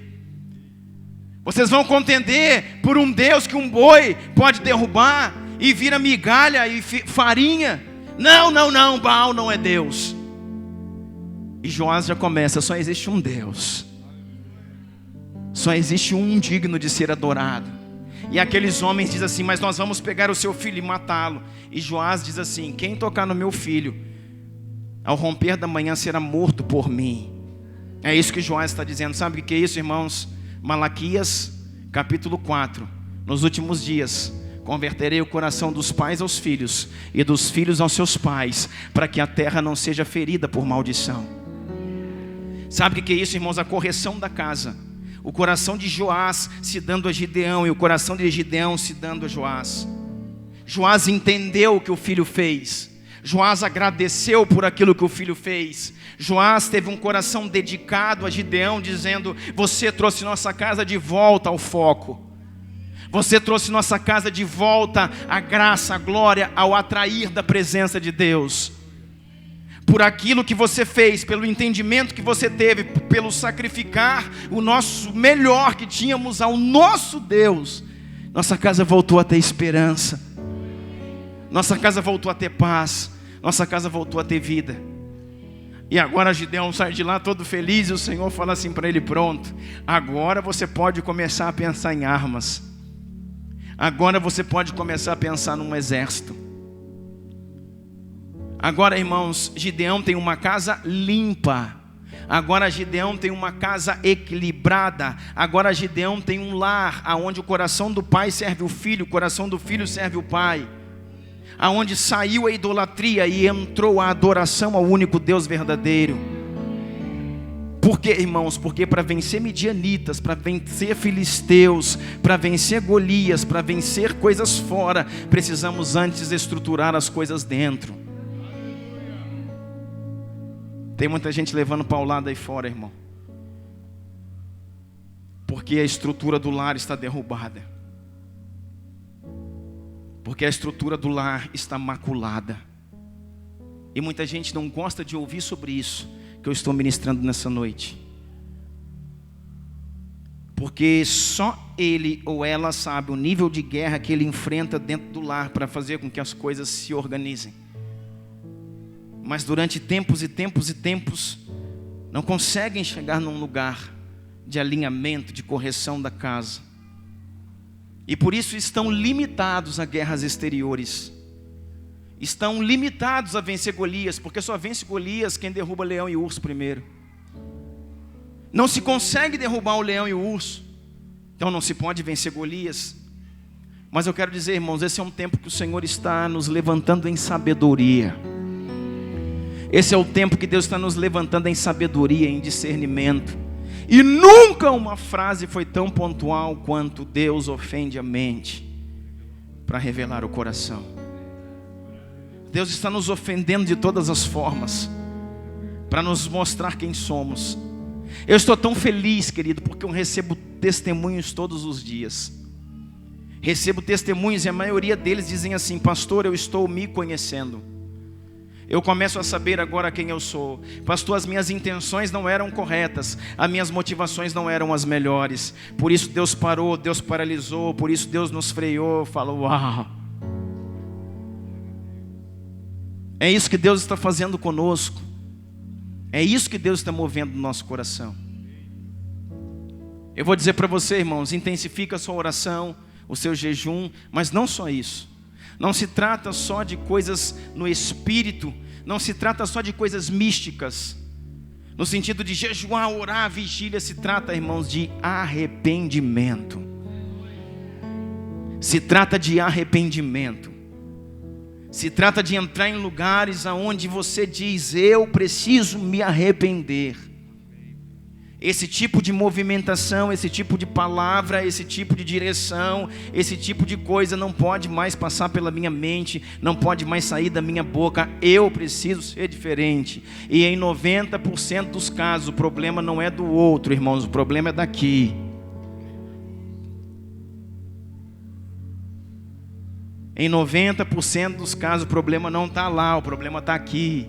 Vocês vão contender por um Deus que um boi pode derrubar e vira migalha e farinha. Não, Baal não é Deus. E Joás já começa: só existe um Deus, só existe um digno de ser adorado. E aqueles homens dizem assim: mas nós vamos pegar o seu filho e matá-lo. E Joás diz assim: quem tocar no meu filho, ao romper da manhã será morto por mim. É isso que Joás está dizendo. Sabe o que é isso, irmãos? Malaquias capítulo 4. Nos últimos dias converterei o coração dos pais aos filhos e dos filhos aos seus pais, para que a terra não seja ferida por maldição. Sabe o que é isso, irmãos? A correção da casa. O coração de Joás se dando a Gideão, e o coração de Gideão se dando a Joás. Joás entendeu o que o filho fez. Joás agradeceu por aquilo que o filho fez. Joás teve um coração dedicado a Gideão, dizendo: você trouxe nossa casa de volta ao foco. Você trouxe nossa casa de volta à graça, à glória, ao atrair da presença de Deus. Por aquilo que você fez, pelo entendimento que você teve, pelo sacrificar o nosso melhor que tínhamos ao nosso Deus, nossa casa voltou a ter esperança, nossa casa voltou a ter paz, nossa casa voltou a ter vida. E agora Gideão sai de lá todo feliz, e o Senhor fala assim para ele: pronto, agora você pode começar a pensar em armas, agora você pode começar a pensar num exército. Agora, irmãos, Gideão tem uma casa limpa. Agora Gideão tem uma casa equilibrada. Agora Gideão tem um lar aonde o coração do pai serve o filho, o coração do filho serve o pai. Aonde saiu a idolatria e entrou a adoração ao único Deus verdadeiro. Por quê, irmãos? Porque para vencer midianitas, para vencer filisteus, para vencer Golias, para vencer coisas fora, precisamos antes estruturar as coisas dentro. Tem muita gente levando paulada aí fora, irmão, porque a estrutura do lar está derrubada, porque a estrutura do lar está maculada. E muita gente não gosta de ouvir sobre isso que eu estou ministrando nessa noite, porque só ele ou ela sabe o nível de guerra que ele enfrenta dentro do lar para fazer com que as coisas se organizem. Mas durante tempos e tempos e tempos, não conseguem chegar num lugar de alinhamento, de correção da casa. E por isso estão limitados a guerras exteriores. Estão limitados a vencer Golias, porque só vence Golias quem derruba leão e urso primeiro. Não se consegue derrubar o leão e o urso, então não se pode vencer Golias. Mas eu quero dizer, irmãos, esse é um tempo que o Senhor está nos levantando em sabedoria. Esse é o tempo que Deus está nos levantando em sabedoria, em discernimento. E nunca uma frase foi tão pontual quanto: Deus ofende a mente para revelar o coração. Deus está nos ofendendo de todas as formas para nos mostrar quem somos. Eu estou tão feliz, querido, porque eu recebo testemunhos todos os dias. Recebo testemunhos e a maioria deles dizem assim: pastor, eu estou me conhecendo. Eu começo a saber agora quem eu sou. Pastor, as minhas intenções não eram corretas, as minhas motivações não eram as melhores. Por isso Deus parou, Deus paralisou, por isso Deus nos freou. Falo, uau! É isso que Deus está fazendo conosco. É isso que Deus está movendo no nosso coração. Eu vou dizer para você, irmãos, intensifica a sua oração, o seu jejum, mas não só isso. Não se trata só de coisas no espírito, não se trata só de coisas místicas. No sentido de jejuar, orar, vigília, se trata, irmãos, de arrependimento. Se trata de arrependimento. Se trata de entrar em lugares aonde você diz: eu preciso me arrepender. Esse tipo de movimentação, esse tipo de palavra, esse tipo de direção, esse tipo de coisa não pode mais passar pela minha mente, não pode mais sair da minha boca. Eu preciso ser diferente. E em 90% dos casos o problema não é do outro, irmãos, o problema é daqui. Em 90% dos casos o problema não está lá, o problema está aqui.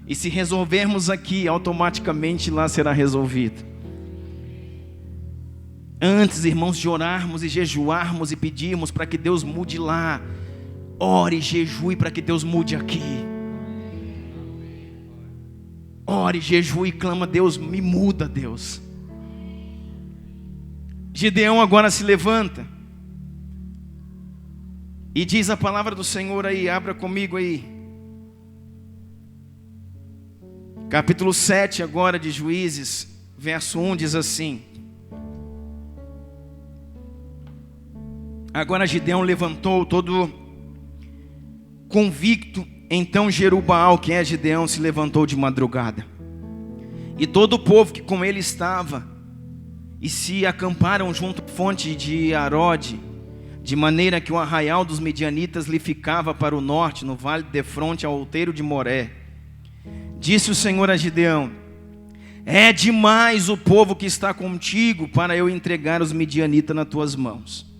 E se resolvermos aqui, automaticamente lá será resolvido. Antes, irmãos, de orarmos e jejuarmos e pedirmos para que Deus mude lá, ore e jejue para que Deus mude aqui. Ore, jejue e clama: Deus, me muda, Deus. Gideão agora se levanta e diz a palavra do Senhor aí, abra comigo aí. Capítulo 7 agora de Juízes, verso 1 diz assim: agora Gideão levantou todo convicto, então Jerubaal, que é Gideão, se levantou de madrugada, e todo o povo que com ele estava, e se acamparam junto à fonte de Arode, de maneira que o arraial dos medianitas lhe ficava para o norte, no vale defronte ao outeiro de Moré. Disse o Senhor a Gideão: é demais o povo que está contigo para eu entregar os medianitas nas tuas mãos.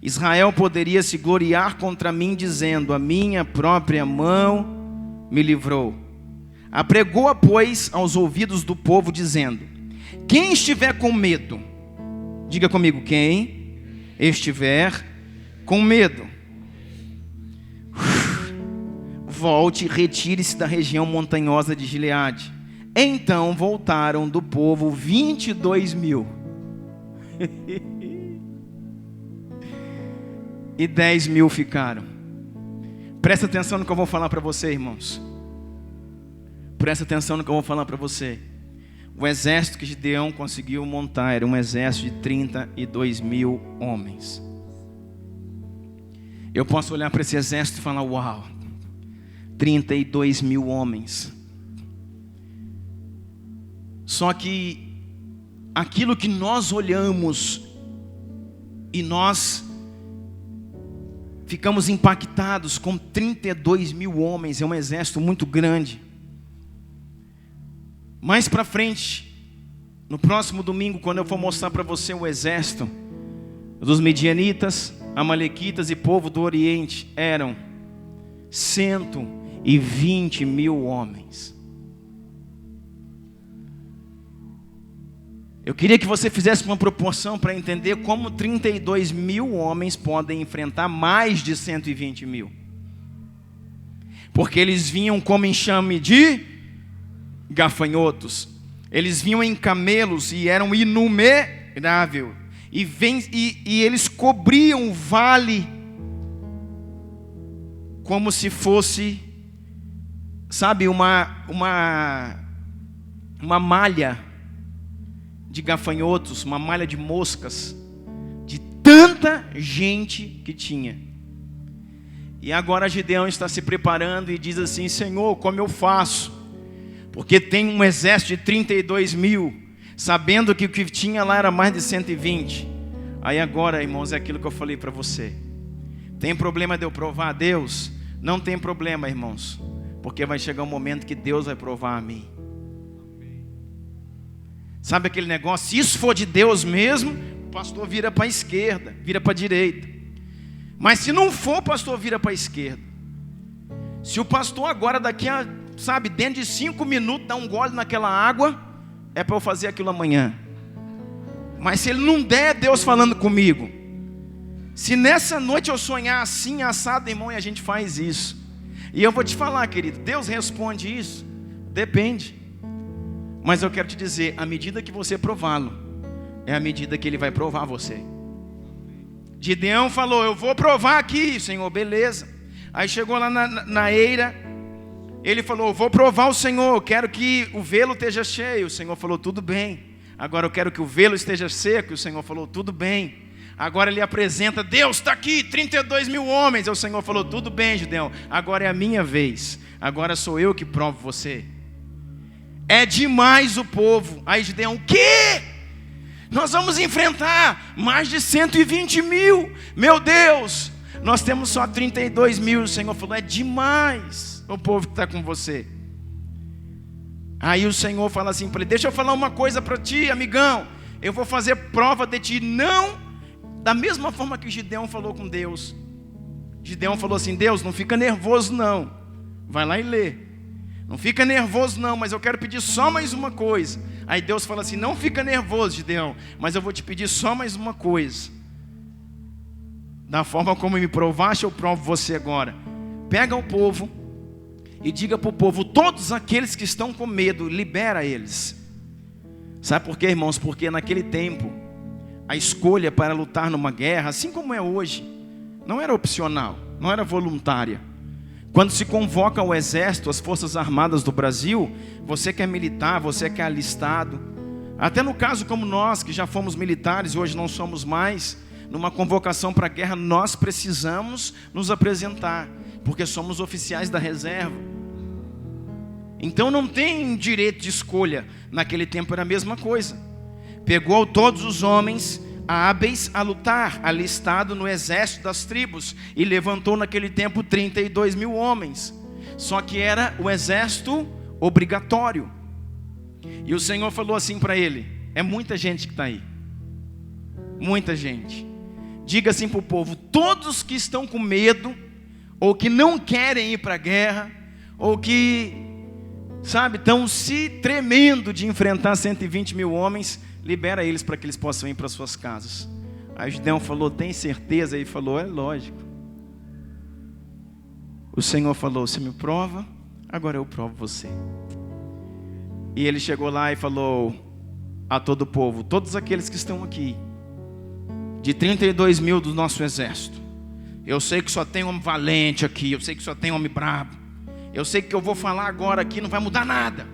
Israel poderia se gloriar contra mim, dizendo: a minha própria mão me livrou. Apregou-a, pois, aos ouvidos do povo, dizendo: quem estiver com medo, diga comigo, quem estiver com medo, volte e retire-se da região montanhosa de Gileade. Então voltaram do povo 22.000 e 10.000 ficaram. Presta atenção no que eu vou falar para você, irmãos. Presta atenção no que eu vou falar para você. O exército que Gideão conseguiu montar era um exército de 32.000 homens. Eu posso olhar para esse exército e falar: uau, 32.000 homens. Só que aquilo que nós olhamos e nós ficamos impactados com 32.000 homens, é um exército muito grande. Mais para frente, no próximo domingo, quando eu for mostrar para você o exército dos medianitas, amalequitas e povo do Oriente, eram 120.000 homens. Eu queria que você fizesse uma proporção para entender como 32.000 homens podem enfrentar mais de 120.000. Porque eles vinham como enxame de gafanhotos, eles vinham em camelos e eram inumeráveis, e eles cobriam o vale como se fosse, sabe, uma malha de gafanhotos, uma malha de moscas, de tanta gente que tinha. E agora Gideão está se preparando e diz assim: Senhor, como eu faço? Porque tem um exército de 32.000, sabendo que o que tinha lá era mais de 120. Aí agora, irmãos, é aquilo que eu falei para você. Tem problema de eu provar a Deus? Não tem problema, irmãos, porque vai chegar um momento que Deus vai provar a mim. Sabe aquele negócio? Se isso for de Deus mesmo, o pastor vira para a esquerda, vira para a direita. Mas se não for, o pastor vira para a esquerda. Se o pastor agora daqui a, dentro de 5 minutos dá um gole naquela água, é para eu fazer aquilo amanhã. Mas se ele não der, é Deus falando comigo. Se nessa noite eu sonhar assim, assado, irmão, e a gente faz isso. E eu vou te falar, querido, Deus responde isso? Depende. Mas eu quero te dizer, à medida que você prová-lo, é a medida que Ele vai provar você. Gideão falou: eu vou provar aqui, Senhor, beleza. Aí chegou lá na eira, ele falou: eu vou provar o Senhor, eu quero que o velo esteja cheio. O Senhor falou: tudo bem. Agora eu quero que o velo esteja seco. E o Senhor falou: tudo bem. Agora ele apresenta, Deus está aqui, 32 mil homens. Aí o Senhor falou, tudo bem, Gideão, agora é a minha vez. Agora sou eu que provo você. É demais o povo. Aí Gideão, o quê? Nós vamos enfrentar mais de 120 mil. Meu Deus, nós temos só 32 mil. O Senhor falou, é demais o povo que está com você. Aí o Senhor fala assim para ele, deixa eu falar uma coisa para ti, amigão. Eu vou fazer prova de ti, não da mesma forma que Gideão falou com Deus. Gideão falou assim, Deus, não fica nervoso não. Vai lá e lê. Não fica nervoso não, mas eu quero pedir só mais uma coisa. Aí Deus fala assim, não fica nervoso, Gideão, mas eu vou te pedir só mais uma coisa. Da forma como me provaste, eu provo você agora. Pega o povo e diga para o povo, todos aqueles que estão com medo, libera eles. Sabe por quê, irmãos? Porque naquele tempo, a escolha para lutar numa guerra, assim como é hoje, não era opcional, não era voluntária. Quando se convoca o exército, as forças armadas do Brasil, você que é militar, você que é alistado, até no caso como nós, que já fomos militares e hoje não somos mais, numa convocação para a guerra, nós precisamos nos apresentar, porque somos oficiais da reserva. Então não tem direito de escolha. Naquele tempo era a mesma coisa. Pegou todos os homens hábeis a lutar, alistado no exército das tribos, e levantou naquele tempo 32 mil homens. Só que era o exército obrigatório. E o Senhor falou assim para ele, é muita gente que está aí, muita gente. Diga assim para o povo, todos que estão com medo, ou que não querem ir para a guerra, ou que, sabe, estão se tremendo de enfrentar 120 mil homens, libera eles para que eles possam ir para suas casas. Aí Gideão falou, tem certeza? Ele falou, é lógico. O Senhor falou, você me prova, agora eu provo você. E ele chegou lá e falou a todo o povo, todos aqueles que estão aqui, de 32 mil do nosso exército, eu sei que só tem homem valente aqui, eu sei que só tem homem brabo, eu sei que o que eu vou falar agora aqui não vai mudar nada.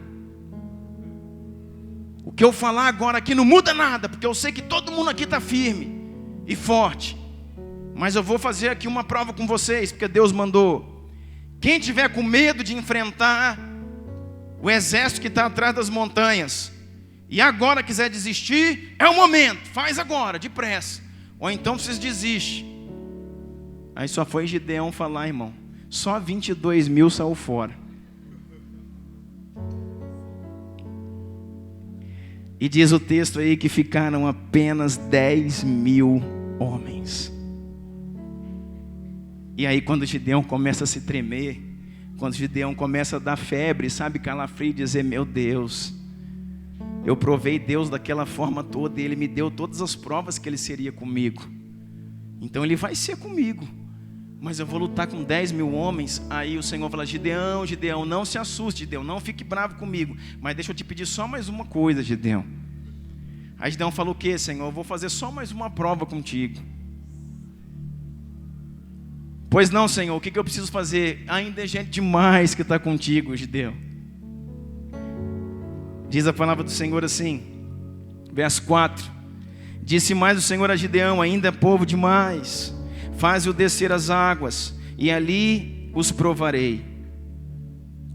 O que eu falar agora aqui não muda nada, porque eu sei que todo mundo aqui está firme e forte. Mas eu vou fazer aqui uma prova com vocês, porque Deus mandou. Quem tiver com medo de enfrentar o exército que está atrás das montanhas, e agora quiser desistir, é o momento, faz agora, depressa. Ou então vocês desistem. Aí só foi Gideão falar, irmão, só 22 mil saiu fora. E diz o texto aí que ficaram apenas 10 mil homens. E aí quando Gideão começa a se tremer, quando Gideão começa a dar febre, sabe, calafrio, e dizer, meu Deus, eu provei Deus daquela forma toda, e Ele me deu todas as provas que Ele seria comigo. Então Ele vai ser comigo, mas eu vou lutar com 10 mil homens. Aí o Senhor fala, Gideão, Gideão, não se assuste, Gideão, não fique bravo comigo, mas deixa eu te pedir só mais uma coisa, Gideão. Aí Gideão falou, o que, Senhor? Eu vou fazer só mais uma prova contigo. Pois não, Senhor, o que eu preciso fazer? Ainda é gente demais que está contigo, Gideão. Diz a palavra do Senhor assim, verso 4. Disse mais o Senhor a Gideão, ainda é povo demais, faze-o descer as águas, e ali os provarei.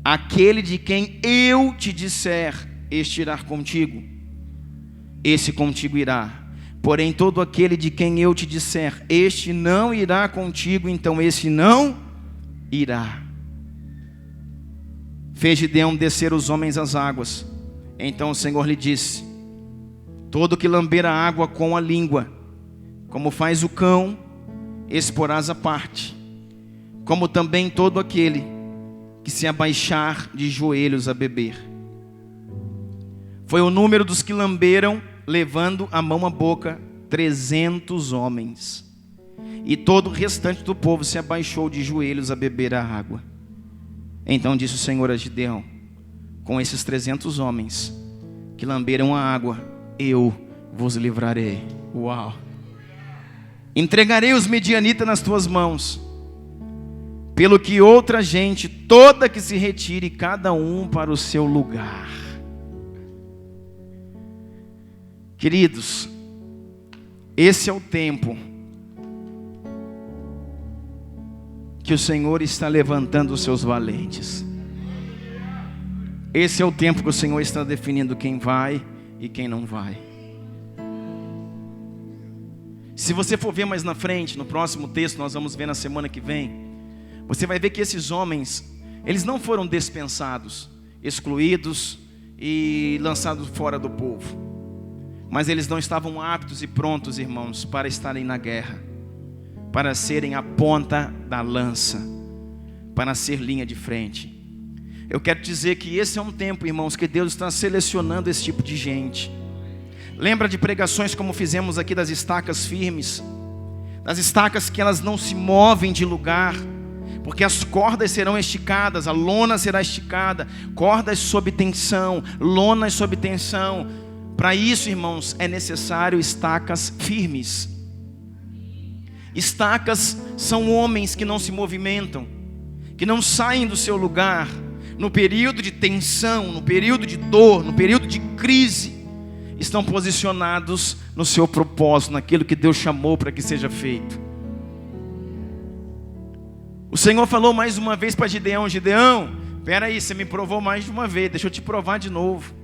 Aquele de quem eu te disser, este irá contigo, esse contigo irá. Porém todo aquele de quem eu te disser, este não irá contigo, então esse não irá. Fez Gideão descer os homens às águas. Então o Senhor lhe disse, todo que lamber a água com a língua, como faz o cão, esse porás à parte, como também todo aquele que se abaixar de joelhos a beber. Foi o número dos que lamberam, levando a mão à boca, 300 homens. E todo o restante do povo se abaixou de joelhos a beber a água. Então disse o Senhor a Gideão, com esses 300 homens que lamberam a água, eu vos livrarei. Uau! Entregarei os medianitas nas tuas mãos, pelo que outra gente toda que se retire, cada um para o seu lugar. Queridos, Esse é o tempo que o Senhor está levantando os seus valentes. Esse é o tempo que o Senhor está definindo quem vai e quem não vai. Se você for ver mais na frente, no próximo texto, nós vamos ver na semana que vem, você vai ver que esses homens, eles não foram dispensados, excluídos e lançados fora do povo, mas eles não estavam aptos e prontos, irmãos, para estarem na guerra, para serem a ponta da lança, para ser linha de frente. Eu quero dizer que esse é um tempo, irmãos, que Deus está selecionando esse tipo de gente. Lembra de pregações como fizemos aqui das estacas firmes, das estacas que elas não se movem de lugar, porque as cordas serão esticadas, a lona será esticada, cordas sob tensão, lonas sob tensão. Para isso, irmãos, é necessário estacas firmes. Estacas são homens que não se movimentam, que não saem do seu lugar no período de tensão, no período de dor, no período de crise. Estão posicionados no seu propósito, naquilo que Deus chamou para que seja feito. O Senhor falou mais uma vez para Gideão: Gideão, espera aí, você me provou mais de uma vez, deixa eu te provar de novo.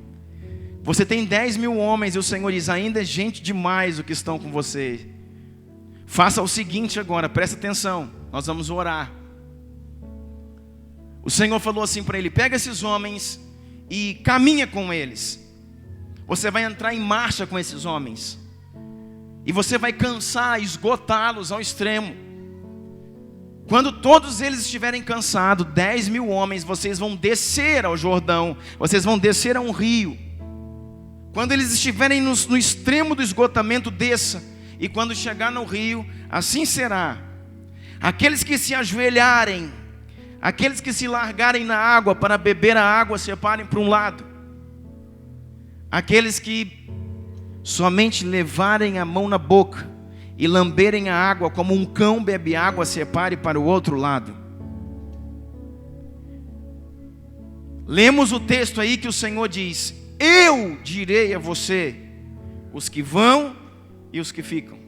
Você tem 10.000 homens e o Senhor diz: ainda é gente demais o que estão com você. Faça o seguinte agora, presta atenção, nós vamos orar. O Senhor falou assim para ele: pega esses homens e caminha com eles. Você vai entrar em marcha com esses homens, e você vai cansar, esgotá-los ao extremo. Quando todos eles estiverem cansados, 10.000 homens, vocês vão descer ao Jordão, vocês vão descer a um rio. Quando eles estiverem no extremo do esgotamento, desça. E quando chegar no rio, assim será. Aqueles que se ajoelharem, aqueles que se largarem na água para beber a água, separem para um lado. Aqueles que somente levarem a mão na boca e lamberem a água como um cão bebe água, separe para o outro lado. Lemos o texto aí que o Senhor diz: eu direi a você os que vão e os que ficam.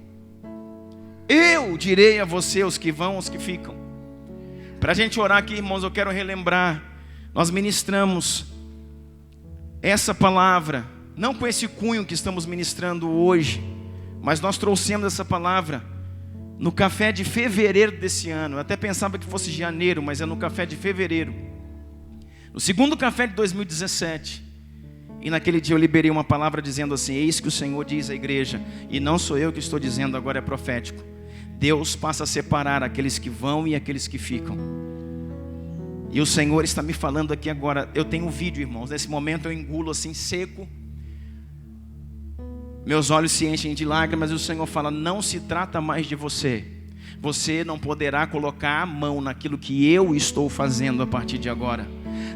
Eu direi a você os que vão e os que ficam. Para a gente orar aqui, irmãos, eu quero relembrar, nós ministramos essa palavra, não com esse cunho que estamos ministrando hoje, mas nós trouxemos essa palavra no café de fevereiro desse ano. Eu até pensava que fosse janeiro, mas é no café de fevereiro, no segundo café de 2017. E naquele dia eu liberei uma palavra dizendo assim: eis que o Senhor diz à igreja, e não sou eu que estou dizendo, agora é profético, Deus passa a separar aqueles que vão e aqueles que ficam. E o Senhor está me falando aqui agora. Eu tenho um vídeo, irmãos, nesse momento eu engulo assim seco, meus olhos se enchem de lágrimas, e o Senhor fala: não se trata mais de você. Você não poderá colocar a mão naquilo que eu estou fazendo a partir de agora.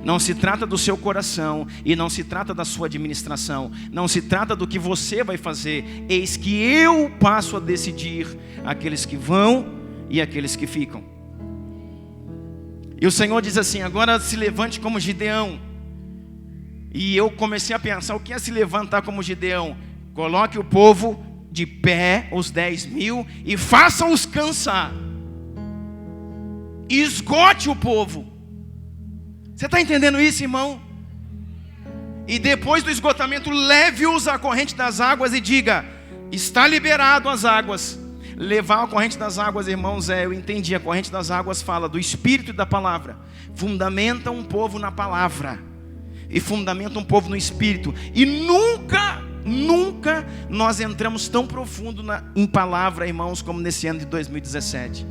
Não se trata do seu coração e não se trata da sua administração. Não se trata do que você vai fazer. Eis que eu passo a decidir aqueles que vão e aqueles que ficam. E o Senhor diz assim: agora se levante como Gideão. E eu comecei a pensar: o que é se levantar como Gideão? Coloque o povo de pé, os 10.000, e faça-os cansar. Esgote o povo. Você está entendendo isso, irmão? E depois do esgotamento, leve-os à corrente das águas e diga: está liberado as águas. Levar a corrente das águas, irmãos, eu entendi, a corrente das águas fala do Espírito e da palavra. Fundamenta um povo na palavra e fundamenta um povo no Espírito. E nunca nós entramos tão profundo em palavra, irmãos, como nesse ano de 2017.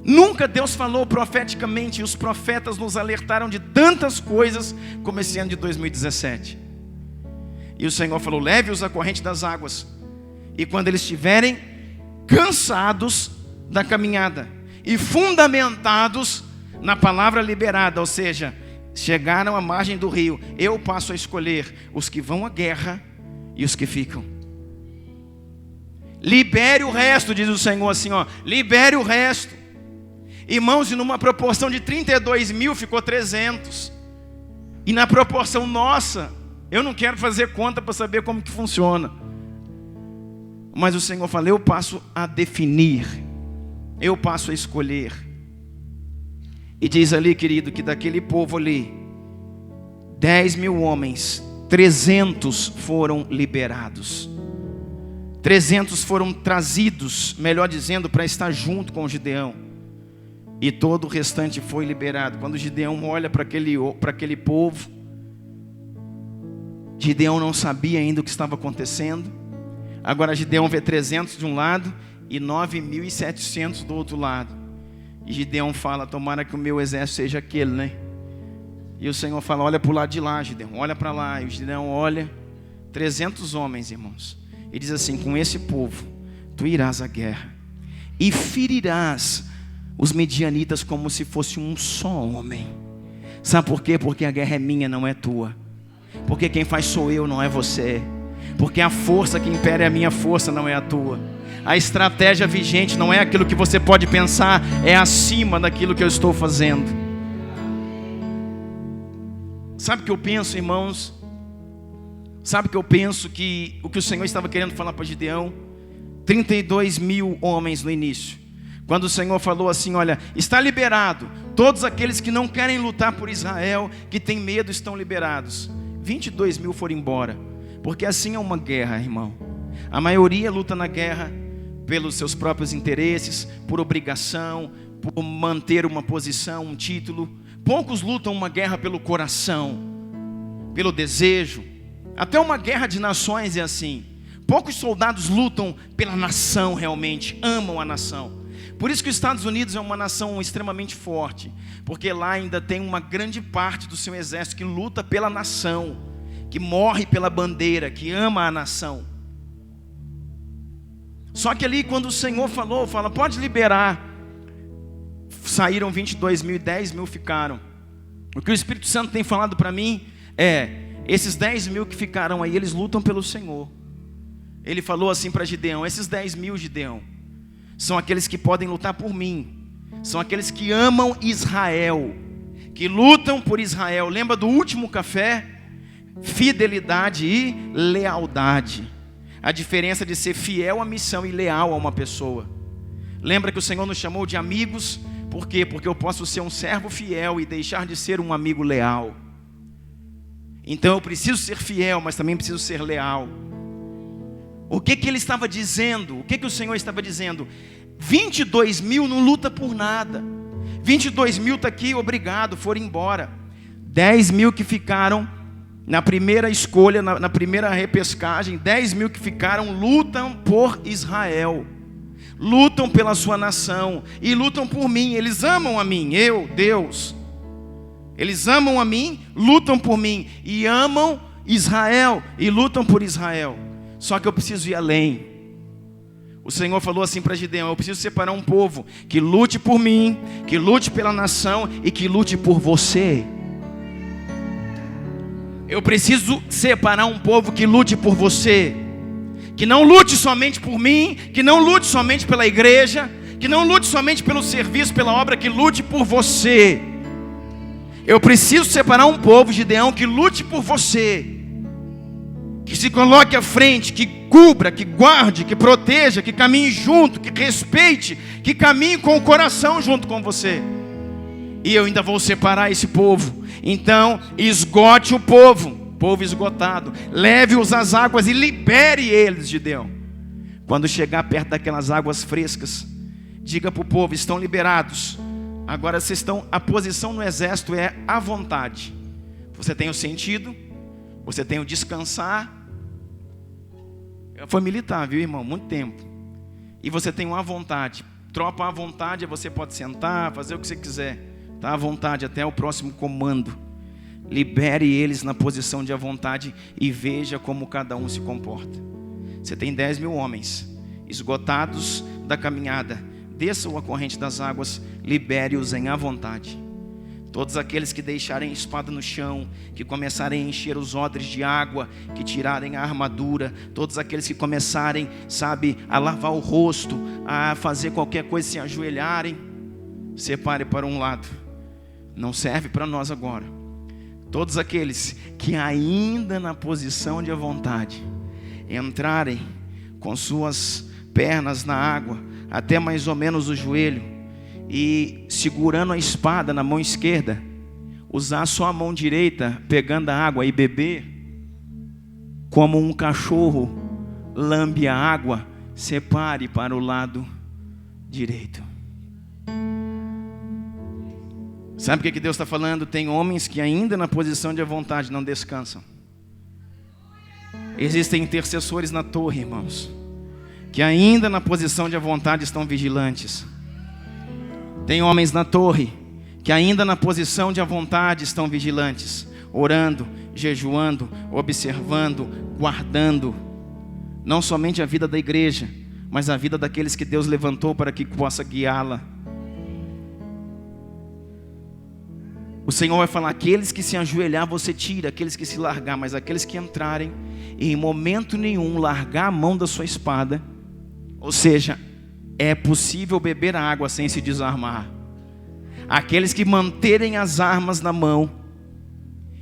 Nunca Deus falou profeticamente, e os profetas nos alertaram de tantas coisas como esse ano de 2017. E o Senhor falou: leve-os à corrente das águas. E quando eles estiverem cansados da caminhada e fundamentados na palavra liberada, ou seja, chegaram à margem do rio, eu passo a escolher os que vão à guerra e os que ficam. Libere o resto, diz o Senhor assim, libere o resto. Irmãos, e numa proporção de 32.000 ficou 300. E na proporção nossa, eu não quero fazer conta para saber como que funciona. Mas o Senhor fala: eu passo a definir, eu passo a escolher. E diz ali, querido, que daquele povo ali, 10.000 homens, 300 foram liberados. 300 foram trazidos, melhor dizendo, para estar junto com Gideão. E todo o restante foi liberado. Quando Gideão olha para aquele povo, Gideão não sabia ainda o que estava acontecendo. Agora Gideão vê 300 de um lado e 9.700 do outro lado. E Gideão fala: tomara que o meu exército seja aquele, né? E o Senhor fala: olha para o lado de lá, Gideão, olha para lá. E o Gideão olha, 300 homens, irmãos. E diz assim: com esse povo tu irás à guerra e ferirás os medianitas como se fosse um só homem. Sabe por quê? Porque a guerra é minha, não é tua. Porque quem faz sou eu, não é você. Porque a força que impera é a minha força, não é a tua. A estratégia vigente não é aquilo que você pode pensar, é acima daquilo que eu estou fazendo. Sabe o que eu penso, irmãos? Sabe o que eu penso? Que o Senhor estava querendo falar para Gideão? 32.000 homens no início. Quando o Senhor falou assim: olha, está liberado. Todos aqueles que não querem lutar por Israel, que têm medo, estão liberados. 22.000 foram embora. Porque assim é uma guerra, irmão. A maioria luta na guerra pelos seus próprios interesses, por obrigação, por manter uma posição, um título. Poucos lutam uma guerra pelo coração, pelo desejo. Até uma guerra de nações é assim. Poucos soldados lutam pela nação realmente, amam a nação. Por isso que os Estados Unidos é uma nação extremamente forte, porque lá ainda tem uma grande parte do seu exército que luta pela nação, que morre pela bandeira, que ama a nação. Só que ali quando o Senhor fala: pode liberar, saíram 22.000 e 10.000 ficaram. O que o Espírito Santo tem falado para mim é: esses 10.000 que ficaram aí, eles lutam pelo Senhor. Ele falou assim para Gideão: esses 10.000, Gideão, são aqueles que podem lutar por mim. São aqueles que amam Israel, que lutam por Israel. Lembra do último café? Fidelidade e lealdade. A diferença de ser fiel à missão e leal a uma pessoa. Lembra que o Senhor nos chamou de amigos? Por quê? Porque eu posso ser um servo fiel e deixar de ser um amigo leal. Então eu preciso ser fiel, mas também preciso ser leal. O que ele estava dizendo? O que o Senhor estava dizendo? 22.000 não luta por nada. 22.000 está aqui, obrigado, foram embora. 10.000 que ficaram na primeira escolha, na primeira repescagem, 10.000 que ficaram lutam por Israel. Lutam pela sua nação e lutam por mim. Eles amam a mim, eu, Deus. Eles amam a mim, lutam por mim e amam Israel e lutam por Israel. Só que eu preciso ir além. O Senhor falou assim para Gideão: eu preciso separar um povo que lute por mim, que lute pela nação e que lute por você. Eu preciso separar um povo que lute por você, que não lute somente por mim, que não lute somente pela igreja, que não lute somente pelo serviço, pela obra, que lute por você. Eu preciso separar um povo, Gideão, que lute por você, que se coloque à frente, que cubra, que guarde, que proteja, que caminhe junto, que respeite, que caminhe com o coração junto com você. E eu ainda vou separar esse povo. Então esgote o povo esgotado, leve-os às águas e libere eles, Gideão. Quando chegar perto daquelas águas frescas, diga para o povo: estão liberados. Agora vocês estão, a posição no exército é à vontade. Você tem o sentido, você tem o descansar. Foi militar, viu, irmão? Muito tempo. E você tem uma vontade. Tropa à vontade, você pode sentar, fazer o que você quiser. Está à vontade até o próximo comando. Libere eles na posição de à vontade e veja como cada um se comporta. Você tem 10.000 homens esgotados da caminhada. Desçam a corrente das águas, libere-os em à vontade. Todos aqueles que deixarem a espada no chão, que começarem a encher os odres de água, que tirarem a armadura, todos aqueles que começarem, a lavar o rosto, a fazer qualquer coisa, se ajoelharem, separe para um lado. Não serve para nós agora. Todos aqueles que ainda na posição de à vontade entrarem com suas pernas na água, até mais ou menos o joelho, e segurando a espada na mão esquerda, usar só a mão direita, pegando a água e beber, como um cachorro lambe a água, separe para o lado direito. Sabe o que Deus está falando? Tem homens que ainda na posição de vontade não descansam. Existem intercessores na torre, irmãos, que ainda na posição de vontade estão vigilantes. Tem homens na torre que ainda na posição de vontade estão vigilantes, orando, jejuando, observando, guardando, não somente a vida da igreja, mas a vida daqueles que Deus levantou para que possa guiá-la. O Senhor vai falar: aqueles que se ajoelhar você tira, aqueles que se largar, mas aqueles que entrarem e em momento nenhum largar a mão da sua espada, ou seja, é possível beber a água sem se desarmar. Aqueles que manterem as armas na mão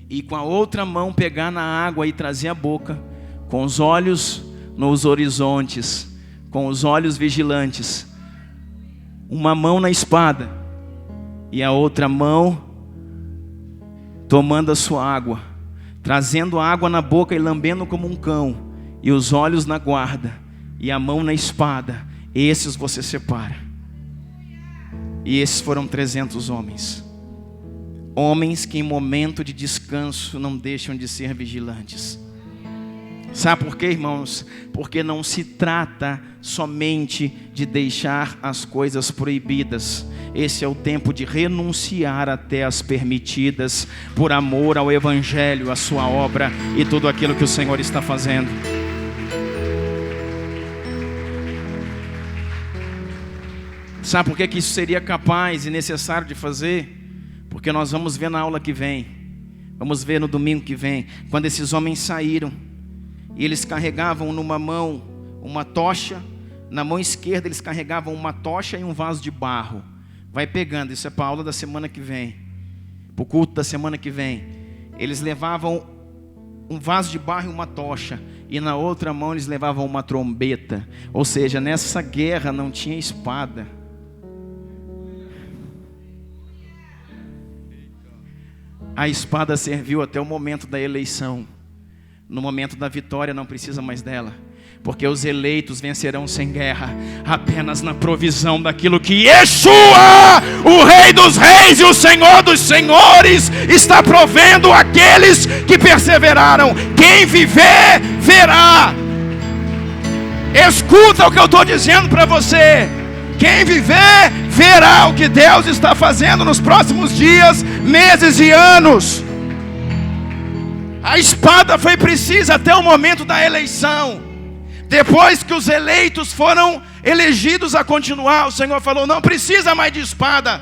e com a outra mão pegar na água e trazer a boca, com os olhos nos horizontes, com os olhos vigilantes, uma mão na espada e a outra mão tomando a sua água, trazendo a água na boca e lambendo como um cão, e os olhos na guarda e a mão na espada, esses você separa. E esses foram 300 homens. Homens que em momento de descanso não deixam de ser vigilantes. Sabe por quê, irmãos? Porque não se trata somente de deixar as coisas proibidas. Esse é o tempo de renunciar até as permitidas, por amor ao Evangelho, à sua obra e tudo aquilo que o Senhor está fazendo. Sabe por que isso seria capaz e necessário de fazer? Porque nós vamos ver na aula que vem, vamos ver no domingo que vem, quando esses homens saíram, e eles carregavam numa mão uma tocha, na mão esquerda eles carregavam uma tocha e um vaso de barro. Vai pegando, isso é para a aula da semana que vem, para o culto da semana que vem. Eles levavam um vaso de barro e uma tocha, e na outra mão eles levavam uma trombeta. Ou seja, nessa guerra não tinha espada. A espada serviu até o momento da eleição. No momento da vitória não precisa mais dela, porque os eleitos vencerão sem guerra, apenas na provisão daquilo que Yeshua, o Rei dos Reis e o Senhor dos Senhores, está provendo aqueles que perseveraram. Quem viver, verá. Escuta o que eu estou dizendo para você. Quem viver, verá o que Deus está fazendo nos próximos dias, meses e anos. A espada foi precisa até o momento da eleição. Depois que os eleitos foram elegidos a continuar, o Senhor falou: não precisa mais de espada.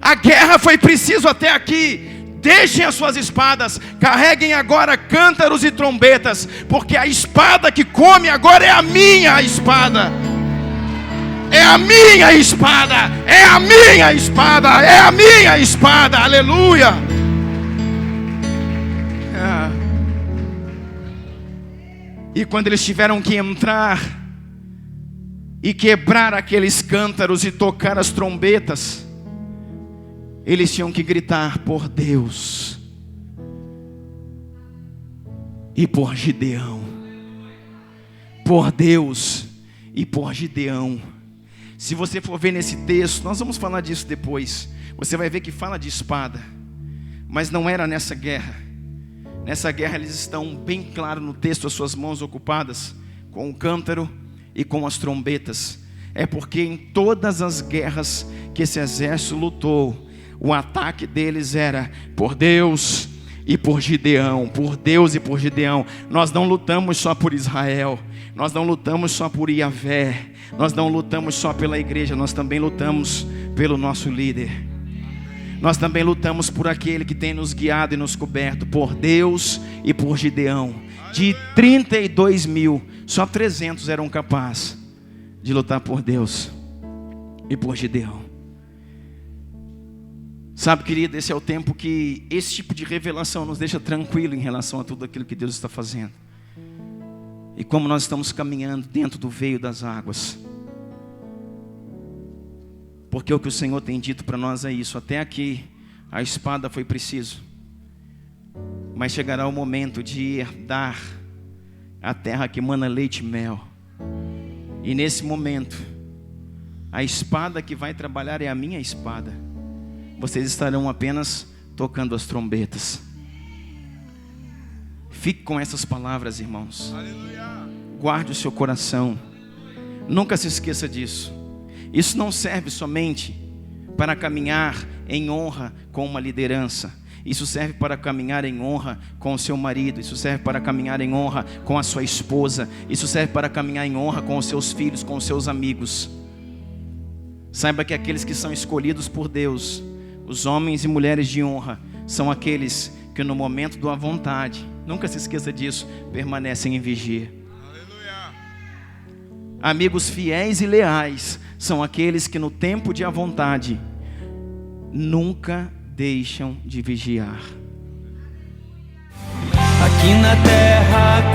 A guerra foi preciso até aqui. Deixem as suas espadas, carreguem agora cântaros e trombetas, porque a espada que come agora é a minha espada. É a minha espada, é a minha espada, é a minha espada, aleluia. E quando eles tiveram que entrar e quebrar aqueles cântaros e tocar as trombetas, eles tinham que gritar por Deus e por Gideão. Por Deus e por Gideão. Se você for ver nesse texto, nós vamos falar disso depois, você vai ver que fala de espada, mas não era nessa guerra. Nessa guerra eles estão bem claro no texto, as suas mãos ocupadas com o cântaro e com as trombetas. É porque em todas as guerras que esse exército lutou, o ataque deles era por Deus e por Gideão, por Deus e por Gideão. Nós não lutamos só por Israel, nós não lutamos só por Iavé, nós não lutamos só pela igreja, nós também lutamos pelo nosso líder. Nós também lutamos por aquele que tem nos guiado e nos coberto, por Deus e por Gideão. De 32 mil, só 300 eram capazes de lutar por Deus e por Gideão. Sabe, querido, esse é o tempo que esse tipo de revelação nos deixa tranquilo em relação a tudo aquilo que Deus está fazendo. e como nós estamos caminhando dentro do veio das águas. Porque o que o Senhor tem dito para nós é isso: até aqui a espada foi preciso, mas chegará o momento de herdar a terra que mana leite e mel. E nesse momento, a espada que vai trabalhar é a minha espada. Vocês estarão apenas tocando as trombetas. Fique com essas palavras, irmãos. Aleluia. Guarde o seu coração. Nunca se esqueça disso. Isso não serve somente para caminhar em honra com uma liderança. Isso serve para caminhar em honra com o seu marido. Isso serve para caminhar em honra com a sua esposa. Isso serve para caminhar em honra com os seus filhos, com os seus amigos. Saiba que aqueles que são escolhidos por Deus, os homens e mulheres de honra, são aqueles que no momento da vontade, nunca se esqueça disso, permanecem em vigia. Aleluia. Amigos fiéis e leais são aqueles que no tempo de a vontade nunca deixam de vigiar. Aqui na terra